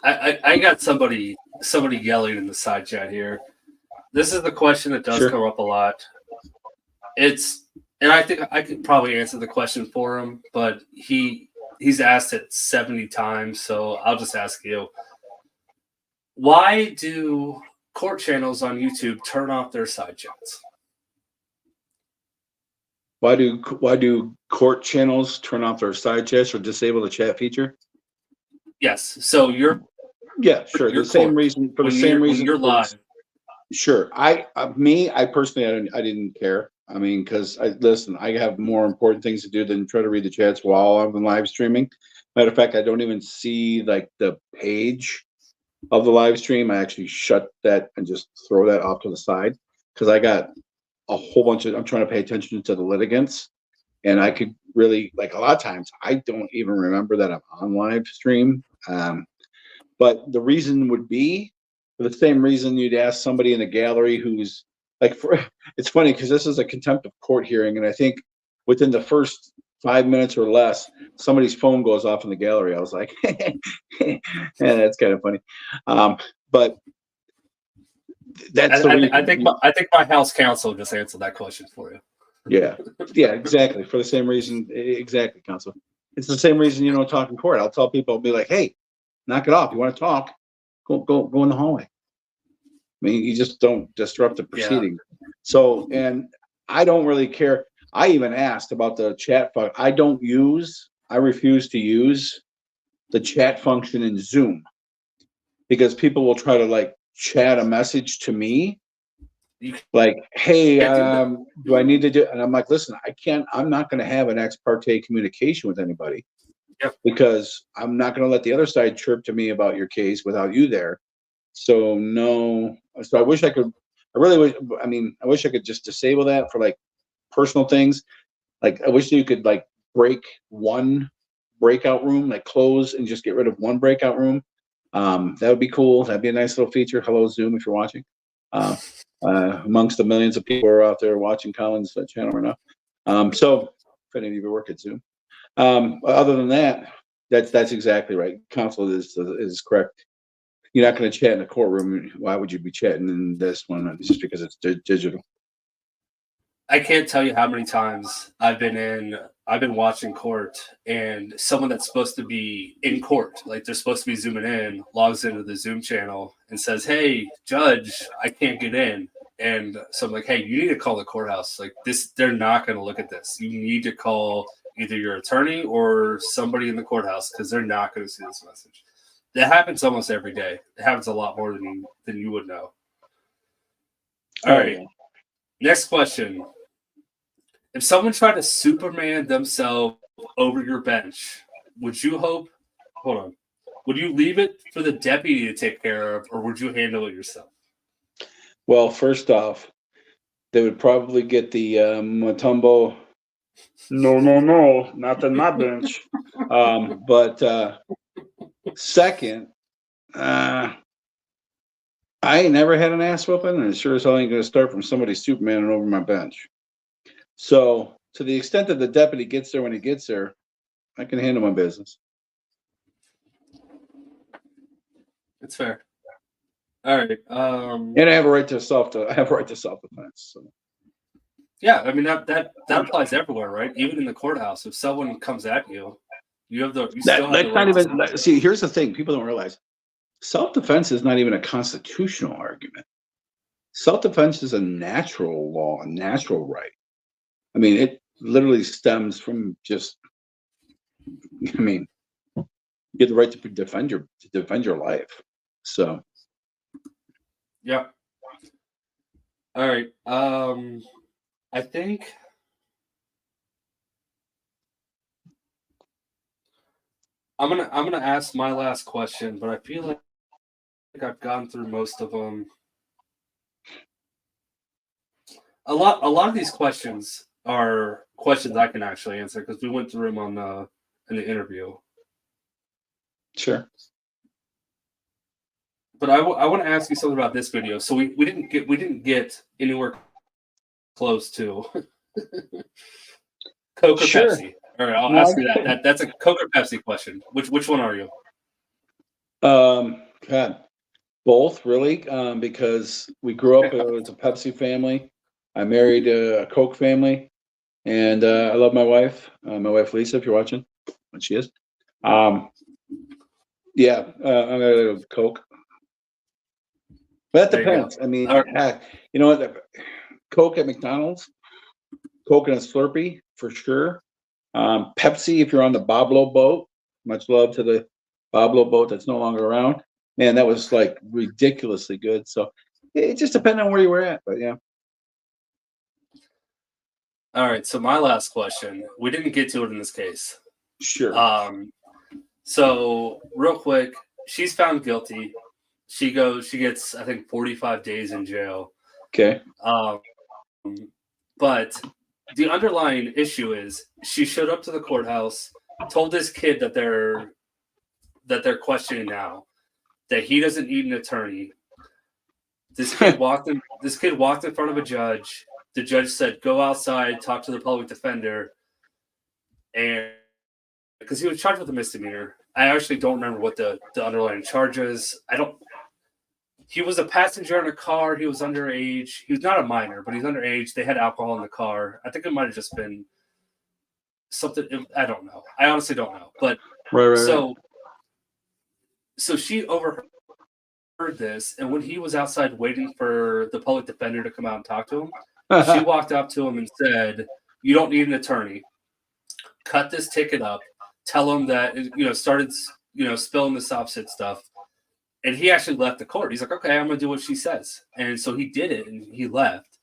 I got somebody yelling in the side chat here. This is the question that does Sure. come up a lot. And I think I could probably answer the question for him, but he's asked it 70 times, so I'll just ask you. Why do court channels on YouTube turn off their side chats? Why do court channels turn off their side chats or disable the chat feature? Yes. So Yeah, sure. Your The same court, reason. For the when same you're, reason. when you're live. Sure. I personally, I didn't care. I mean, because listen, I have more important things to do than try to read the chats while I'm live streaming. Matter of fact, I don't even see like the page of the live stream. I actually shut that and just throw that off to the side because I got a whole bunch of. I'm trying to pay attention to the litigants, and I could really like a lot of times I don't even remember that I'm on live stream. But the reason would be for the same reason you'd ask somebody in the gallery who's like, it's funny because this is a contempt of court hearing, and I think within the first 5 minutes or less, somebody's phone goes off in the gallery. I was like, yeah, that's kind of funny. But that's the reason. I think my house counsel just answered that question for you. Yeah, exactly. For the same reason, exactly, counsel. It's the same reason you don't talk in court. I'll tell people, I'll be like, hey, knock it off. You want to talk? Go in the hallway. I mean, you just don't disrupt the proceeding. Yeah. So, and I don't really care. I even asked about the chat function. I refuse to use the chat function in Zoom because people will try to like chat a message to me. Like, hey, do I need to do? And I'm like, listen, I'm not going to have an ex parte communication with anybody. Yep. Because I'm not going to let the other side chirp to me about your case without you there. So no. So I wish I could. I really wish. I mean, I wish I could just disable that for like personal things. Like I wish you could like break one breakout room, like close and just get rid of one breakout room. That would be cool. That'd be a nice little feature. Hello Zoom, if you're watching. Amongst the millions of people who are out there watching Colin's channel right now. So if any of you work at Zoom. Other than that, that's exactly right. Counsel is correct. You're not going to chat in a courtroom. Why would you be chatting in this one? Just because it's digital. I can't tell you how many times I've been watching court and someone that's supposed to be in court, like they're supposed to be zooming in, logs into the Zoom channel and says, hey, judge, I can't get in. And so I'm like, hey, you need to call the courthouse. Like this, they're not going to look at this. You need to call either your attorney or somebody in the courthouse because they're not going to see this message. That happens almost every day. It happens a lot more than you would know. All right. Next question. If someone tried to Superman themselves over your bench, would you leave it for the deputy to take care of, or would you handle it yourself? Well, first off, they would probably get the Matumbo. No, not on my bench. But second, I ain't never had an ass whooping, and it sure as hell ain't gonna start from somebody Supermaning over my bench. So, to the extent that the deputy gets there when he gets there, I can handle my business. It's fair. All right. And I have a right to self-defense. So. Yeah, I mean that applies everywhere, right? Even in the courthouse, if someone comes at you, you still have the right. See, here's the thing: people don't realize self-defense is not even a constitutional argument. Self-defense is a natural law, a natural right. I mean, it literally stems from just. I mean, you have the right to defend your life. So. Yeah. All right. I think I'm gonna ask my last question, but I feel like I've gone through most of them. A lot of these questions are questions I can actually answer because we went through them on in the interview. Sure. But I want to ask you something about this video. So we didn't get anywhere close to Coke or Sure. Pepsi. All right, I'll No, ask you that. That's a Coke or Pepsi question. Which one are you? God, both really, because we grew up as a Pepsi family. I married a Coke family, and I love my wife. My wife Lisa, if you're watching, what she is. Yeah, I'm gonna go with Coke. But that There you go. depends. I mean, All right. you know what? Coke at McDonald's, Coke and a Slurpee for sure. Pepsi, if you're on the Boblo boat, much love to the Boblo boat that's no longer around. Man, that was like ridiculously good. So it just depends on where you were at, but yeah. All right. So my last question. We didn't get to it in this case. Sure. So real quick, she's found guilty. She gets, I think, 45 days in jail. Okay. But the underlying issue is she showed up to the courthouse, told this kid that they're questioning now that he doesn't need an attorney. This kid walked in front of a judge. The judge said, "Go outside, talk to the public defender," and because he was charged with a misdemeanor. I actually don't remember what the underlying charge is. He was a passenger in a car. He was underage. He was not a minor, but he's underage. They had alcohol in the car. I think it might have just been something. I don't know. I honestly don't know. But Right. so she overheard this, and when he was outside waiting for the public defender to come out and talk to him, she walked up to him and said, "You don't need an attorney. Cut this ticket up. Tell him that started spilling the SovCit stuff." And he actually left the court. He's like, "Okay, I'm gonna do what she says." And so he did it, and he left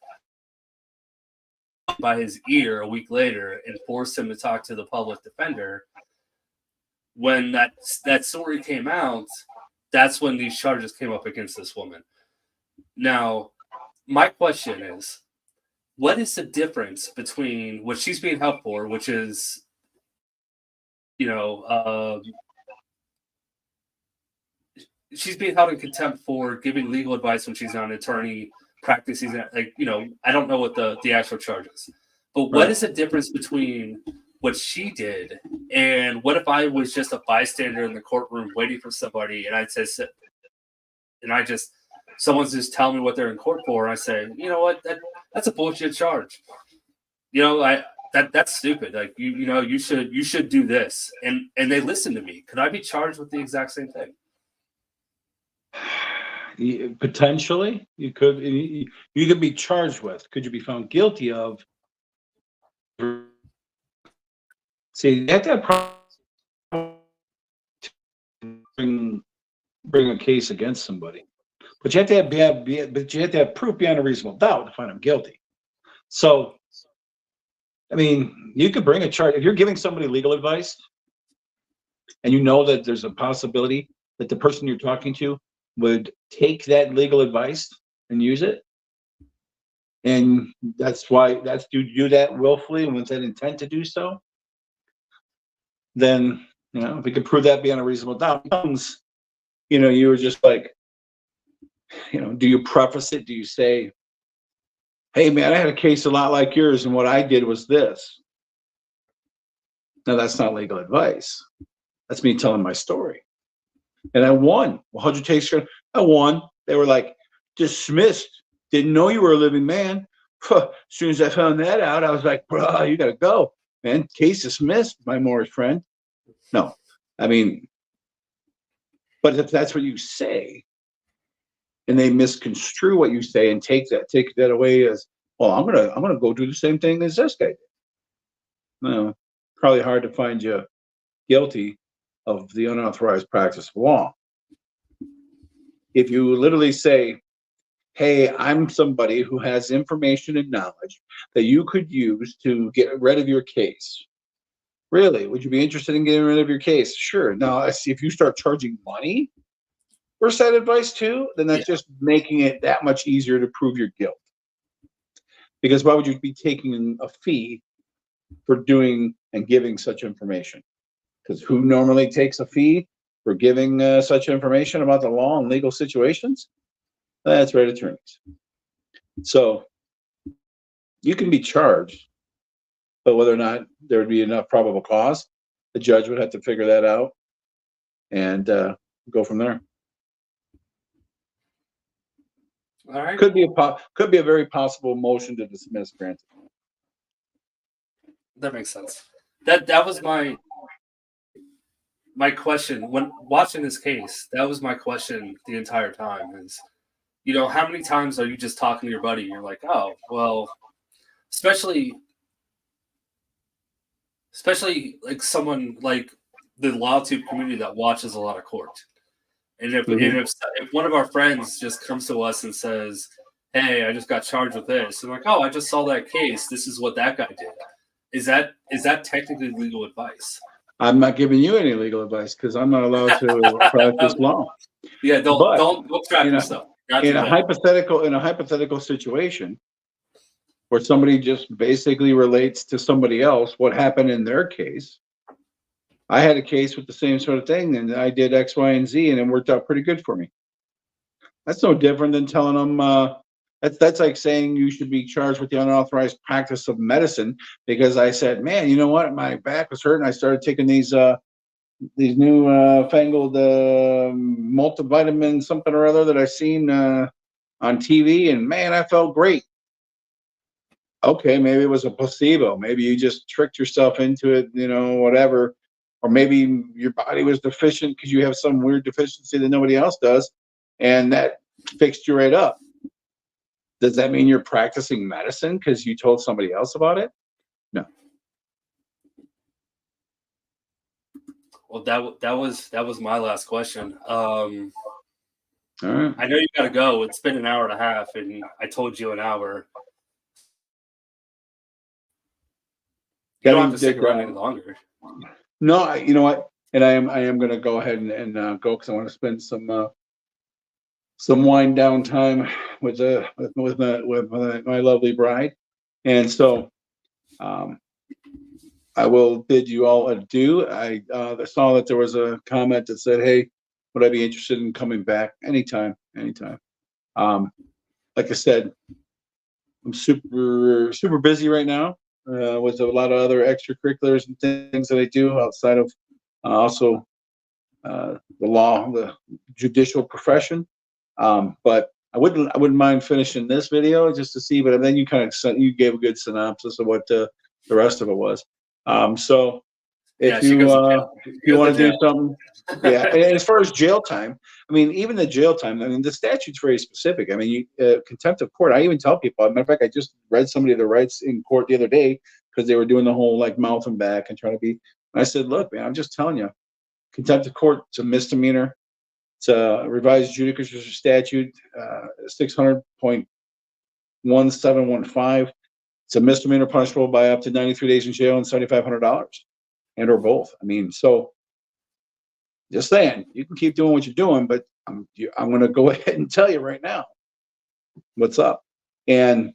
by his ear a week later and forced him to talk to the public defender. When that story came out, that's when these charges came up against this woman. Now, my question is, what is the difference between what she's being held for, which is, she's being held in contempt for giving legal advice when she's not an attorney, practicing I don't know what the actual charge is. But what is the difference between what she did and what if I was just a bystander in the courtroom waiting for somebody and someone's just telling me what they're in court for, and I say, "You know what, that's a bullshit charge. That's stupid. Like you should do this." And they listen to me. Could I be charged with the exact same thing? Potentially, you could be charged with. Could you be found guilty of? See, you have to bring a case against somebody, but you have to have proof beyond a reasonable doubt to find them guilty. So, I mean, you could bring a charge if you're giving somebody legal advice, and you know that there's a possibility that the person you're talking to would take that legal advice and use it, and you do that willfully and with that intent to do so, then if we can prove that beyond a reasonable doubt, you were just like, do you preface it? Do you say, "Hey man, I had a case a lot like yours, and what I did was this"? No, that's not legal advice. That's me telling my story. And I won. Well, how'd you take? I won. They were like, "Dismissed. Didn't know you were a living man." As soon as I found that out, I was like, "Bro, you gotta go, man. Case dismissed, my Morris friend." No, I mean, but if that's what you say, and they misconstrue what you say and take that away as, "Well, I'm gonna go do the same thing as this guy did." No, probably hard to find you guilty of the unauthorized practice of law. If you literally say, "Hey, I'm somebody who has information and knowledge that you could use to get rid of your case," Really? Would you be interested in getting rid of your case? Sure. Now, I see if you start charging money for said advice too, then that's just making it that much easier to prove your guilt. Because why would you be taking a fee for doing and giving such information? Because who normally takes a fee for giving such information about the law and legal situations? That's right, attorneys. So you can be charged, but whether or not there would be enough probable cause, the judge would have to figure that out and go from there. All right. Could be a very possible motion to dismiss granted. That makes sense. That was my question when watching this case. That was my question the entire time is, you know, how many times are you just talking to your buddy and you're like, oh, well, especially like someone like the LawTube community that watches a lot of court. And if one of our friends just comes to us and says, hey, I just got charged with this, I'm like, oh, I just saw that case. This is what that guy did. Is that technically legal advice? I'm not giving you any legal advice because I'm not allowed to practice law. Yeah, don't trap yourself. In a hypothetical situation where somebody just basically relates to somebody else what happened in their case. I had a case with the same sort of thing, and I did X, Y, and Z, and it worked out pretty good for me. That's no different than telling them that's like saying you should be charged with the unauthorized practice of medicine because I said, man, you know what, my back was hurting. I started taking these new fangled multivitamin something or other that I seen on TV, and man, I felt great. Okay, maybe it was a placebo. Maybe you just tricked yourself into it, you know, whatever. Or maybe your body was deficient because you have some weird deficiency that nobody else does, and that fixed you right up. Does that mean you're practicing medicine because you told somebody else about it? No. Well, that was my last question. All right. I know you got to go. It's been an hour and a half, and I told you an hour. You don't have to stick around any longer. No, you know what? And I am going to go ahead and go because I want to spend some wind down time with my lovely bride, and so I will bid you all adieu. I saw that there was a comment that said, "Hey, would I be interested in coming back anytime?" Like I said, I'm super busy right now. With a lot of other extracurriculars and things that I do outside of also the law, the judicial profession. But I wouldn't mind finishing this video just to see. But then you you gave a good synopsis of what the rest of it was. So if you want to do something, yeah. And as far as jail time, I mean, even the jail time, I mean, the statute's very specific. I mean, contempt of court. I even tell people. As a matter of fact, I just read somebody the rights in court the other day because they were doing the whole like mouth and back and trying to be. And I said, look, man, I'm just telling you, contempt of court. It's a misdemeanor. It's a revised judicature statute, 600.1715. It's a misdemeanor punishable by up to 93 days in jail and $7,500. And or both. I mean, so just saying, you can keep doing what you're doing, but I'm going to go ahead and tell you right now what's up. And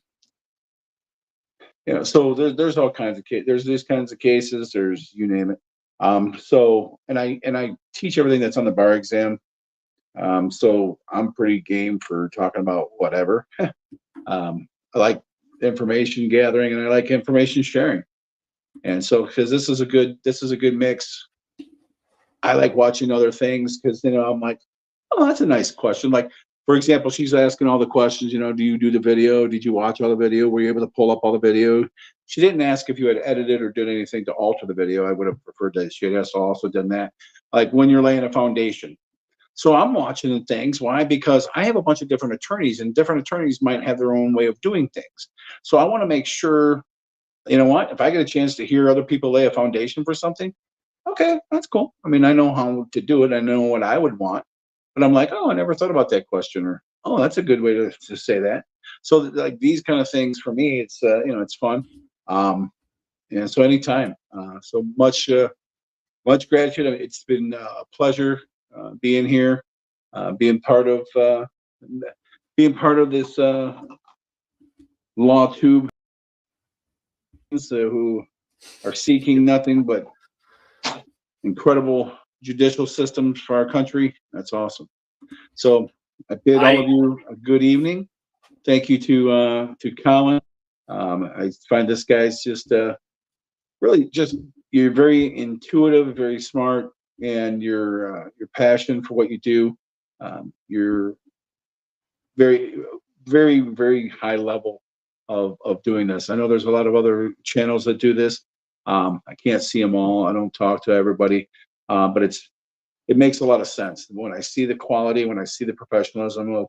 you know, so there's all kinds of cases. There's these kinds of cases. There's you name it. So and I teach everything that's on the bar exam. So I'm pretty game for talking about whatever. I like information gathering and I like information sharing. And so, because this is a good mix. I like watching other things because, you know, I'm like, oh, that's a nice question. Like, for example, she's asking all the questions, you know, do you do the video? Did you watch all the video? Were you able to pull up all the video? She didn't ask if you had edited or did anything to alter the video. I would have preferred that she had also done that. Like when you're laying a foundation. So I'm watching the things. Why? Because I have a bunch of different attorneys and different attorneys might have their own way of doing things. So I want to make sure, you know what, if I get a chance to hear other people lay a foundation for something, okay, that's cool. I mean, I know how to do it. I know what I would want, but I'm like, oh, I never thought about that question, or, oh, that's a good way to say that. So like these kind of things for me, it's, you know, it's fun. And so anytime, so much gratitude. It's been a pleasure being here, being part of this law tube, who are seeking nothing but incredible judicial systems for our country. That's awesome. So I bid all of you a good evening. Thank you to Colin. I find this guy's just really just, you're very intuitive, very smart, and your passion for what you do. You're very, very, very high level of doing this. I know there's a lot of other channels that do this. I can't see them all. I don't talk to everybody, but it makes a lot of sense when I see the quality, when I see the professionalism of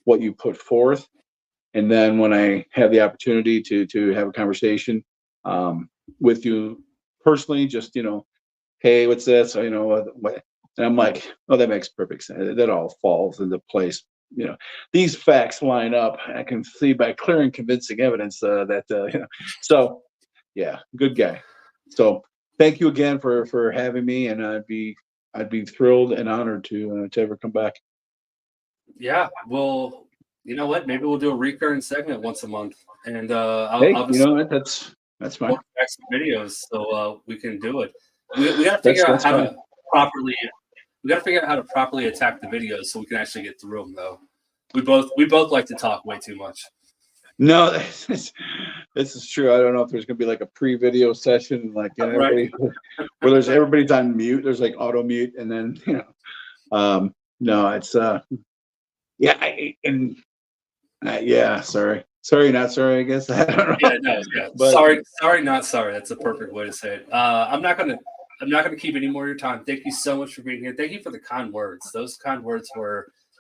what you put forth, and then when I have the opportunity to have a conversation with you personally, just hey, what's this? What? And I'm like, oh, that makes perfect sense. That all falls into place. These facts line up. I can see by clear and convincing evidence that. So, yeah, good guy. So, thank you again for having me, and I'd be thrilled and honored to ever come back. Yeah, well, you know what? Maybe we'll do a recurring segment once a month, and Hey, that's fine. we'll back some videos so we can do it. We got to figure out how to properly. We got to figure out how to properly attack the videos so we can actually get through them. Though we both like to talk way too much. No, this is true. I don't know if there's gonna be like a pre-video session, like Right. where everybody's on mute. There's like auto mute, and then no, it's yeah, sorry, not sorry. I guess I don't know. Yeah, no, yeah. But, sorry, not sorry. That's a perfect way to say it. I'm not gonna keep any more of your time. Thank you so much for being here. Thank you for the kind words. Those kind words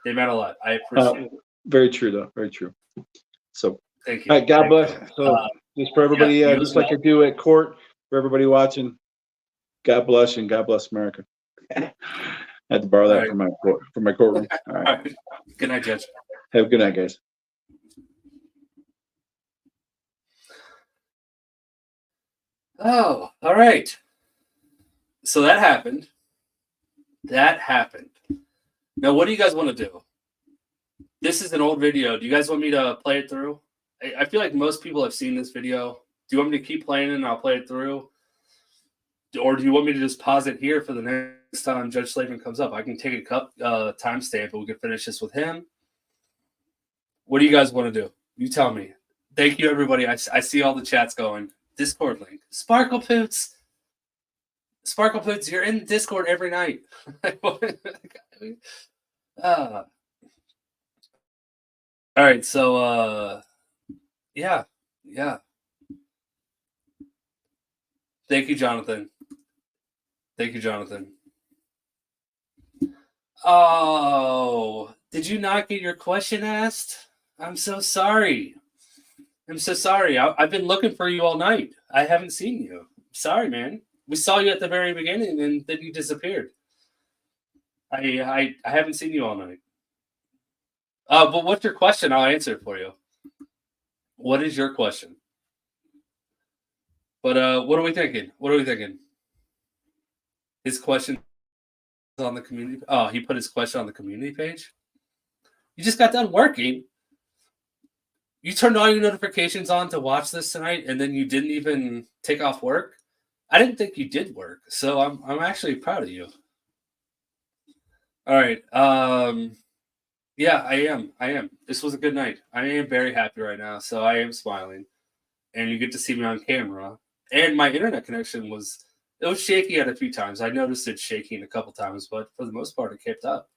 they meant a lot. I appreciate it. Very true, though. Very true. So, thank you. All right, God bless. So, just for everybody, yeah, just like I do at court, for everybody watching, God bless and God bless America. I had to borrow that from my courtroom. All right. All right. Good night, Judge. Have a good night, guys. Oh, all right. So that happened. Now, what do you guys want to do? This is an old video. Do you guys want me to play it through? I feel like most people have seen this video. Do you want me to keep playing it and I'll play it through? Or do you want me to just pause it here for the next time Judge Slaven comes up? I can take a timestamp and we can finish this with him. What do you guys want to do? You tell me. Thank you, everybody. I see all the chats going. Discord link. Sparkle Poots, you're in Discord every night. All right, so yeah. Thank you, Jonathan. Oh, did you not get your question asked? I'm so sorry. I've been looking for you all night. I haven't seen you. Sorry, man. We saw you at the very beginning and then you disappeared. I haven't seen you all night. But what's your question? I'll answer it for you. What is your question? But what are we thinking? His question is on the community. Oh, he put his question on the community page. You just got done working. You turned all your notifications on to watch this tonight, and then you didn't even take off work. I didn't think you did work, so I'm actually proud of you. All right. Yeah, I am. This was a good night. I am very happy right now, so I am smiling, and you get to see me on camera. And my internet connection was shaky at a few times. I noticed it shaking a couple times, but for the most part, it kept up.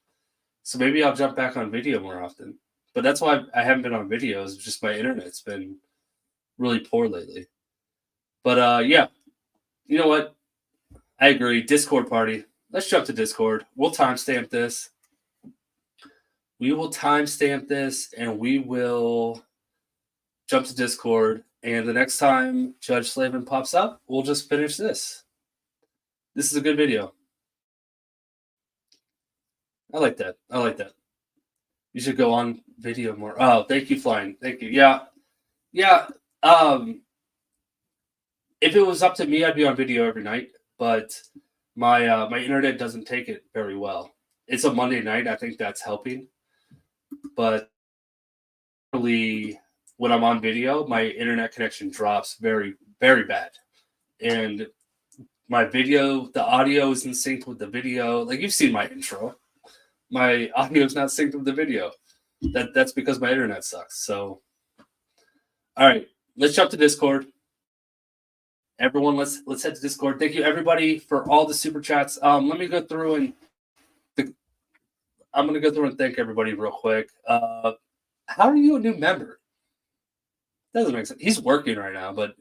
So maybe I'll jump back on video more often. But that's why I haven't been on videos. Just my internet's been really poor lately. But yeah, you know what? I agree. Discord party. Let's jump to Discord. We'll timestamp this. And we will jump to Discord. And the next time Judge Slaven pops up, we'll just finish this. This is a good video. I like that. You should go on video more. Oh, thank you, Flying. Thank you. Yeah. if it was up to me, I'd be on video every night, but my my internet doesn't take it very well. It's a Monday night. I think that's helping, but really, when I'm on video, my internet connection drops very, very bad, and my video, the audio isn't synced with the video. Like, you've seen my intro, my audio is not synced with the video. That's because my internet sucks. So, all right, let's jump to Discord. Everyone, let's head to Discord. Thank you everybody for all the super chats. Let me go through and I'm gonna go through and thank everybody real quick. How are you a new member? Doesn't make sense. He's working right now, but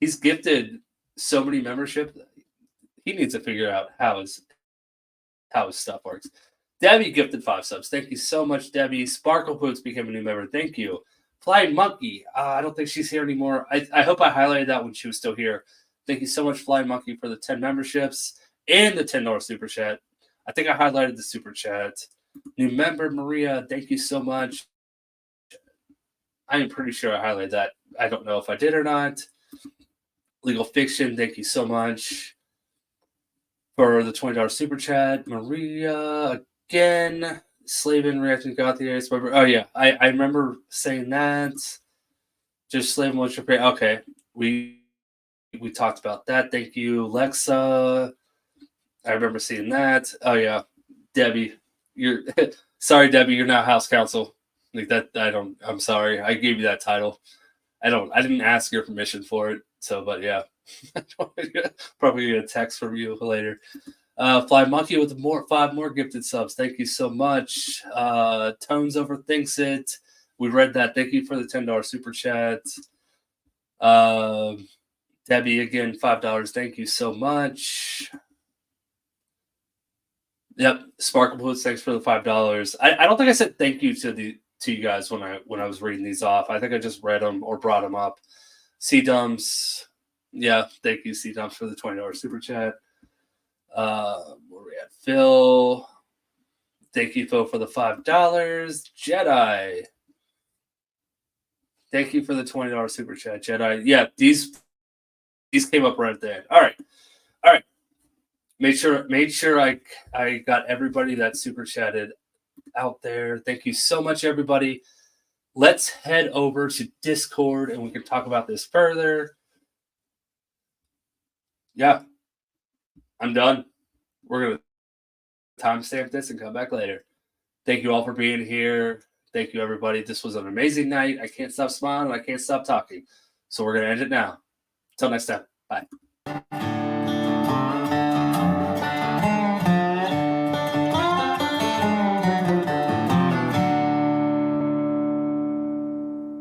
he's gifted so many membership. He needs to figure out how his stuff works. Debbie gifted 5 subs. Thank you so much, Debbie. Sparkle Boots became a new member. Thank you. Flying Monkey. I don't think she's here anymore. I hope I highlighted that when she was still here. Thank you so much, Flying Monkey, for the 10 memberships and the $10 super chat. I think I highlighted the super chat. New member, Maria, thank you so much. I am pretty sure I highlighted that. I don't know if I did or not. Legal Fiction, thank you so much for the $20 super chat. Maria, again. Slaven reacting Gauthier. Oh, yeah. I remember saying that. Just Slaven, what's your pay? Okay. We talked about that. Thank you, Lexa. I remember seeing that. Oh, yeah. Debbie, you're sorry, Debbie, you're now House Counsel. Like that, I'm sorry. I gave you that title. I didn't ask your permission for it. So, but yeah. Probably get a text from you later. Fly Monkey with 5 more gifted subs. Thank you so much. Tones Overthinks It. We read that. Thank you for the $10 super chat. Debbie, again, $5. Thank you so much. Yep, Sparkle Boots, thanks for the $5. I don't think I said thank you to you guys when I was reading these off. I think I just read them or brought them up. C-Dums, yeah, thank you, C-Dums, for the $20 super chat. Where we at? Phil, thank you, Phil, for the $5. Jedi, thank you for the $20 super chat. Jedi, yeah, these came up right there. All right. Made sure I got everybody that super chatted out there. Thank you so much, everybody. Let's head over to Discord and we can talk about this further. Yeah, I'm done. We're going to timestamp this and come back later. Thank you all for being here. Thank you, everybody. This was an amazing night. I can't stop smiling. I can't stop talking. So we're going to end it now. Until next time. Bye.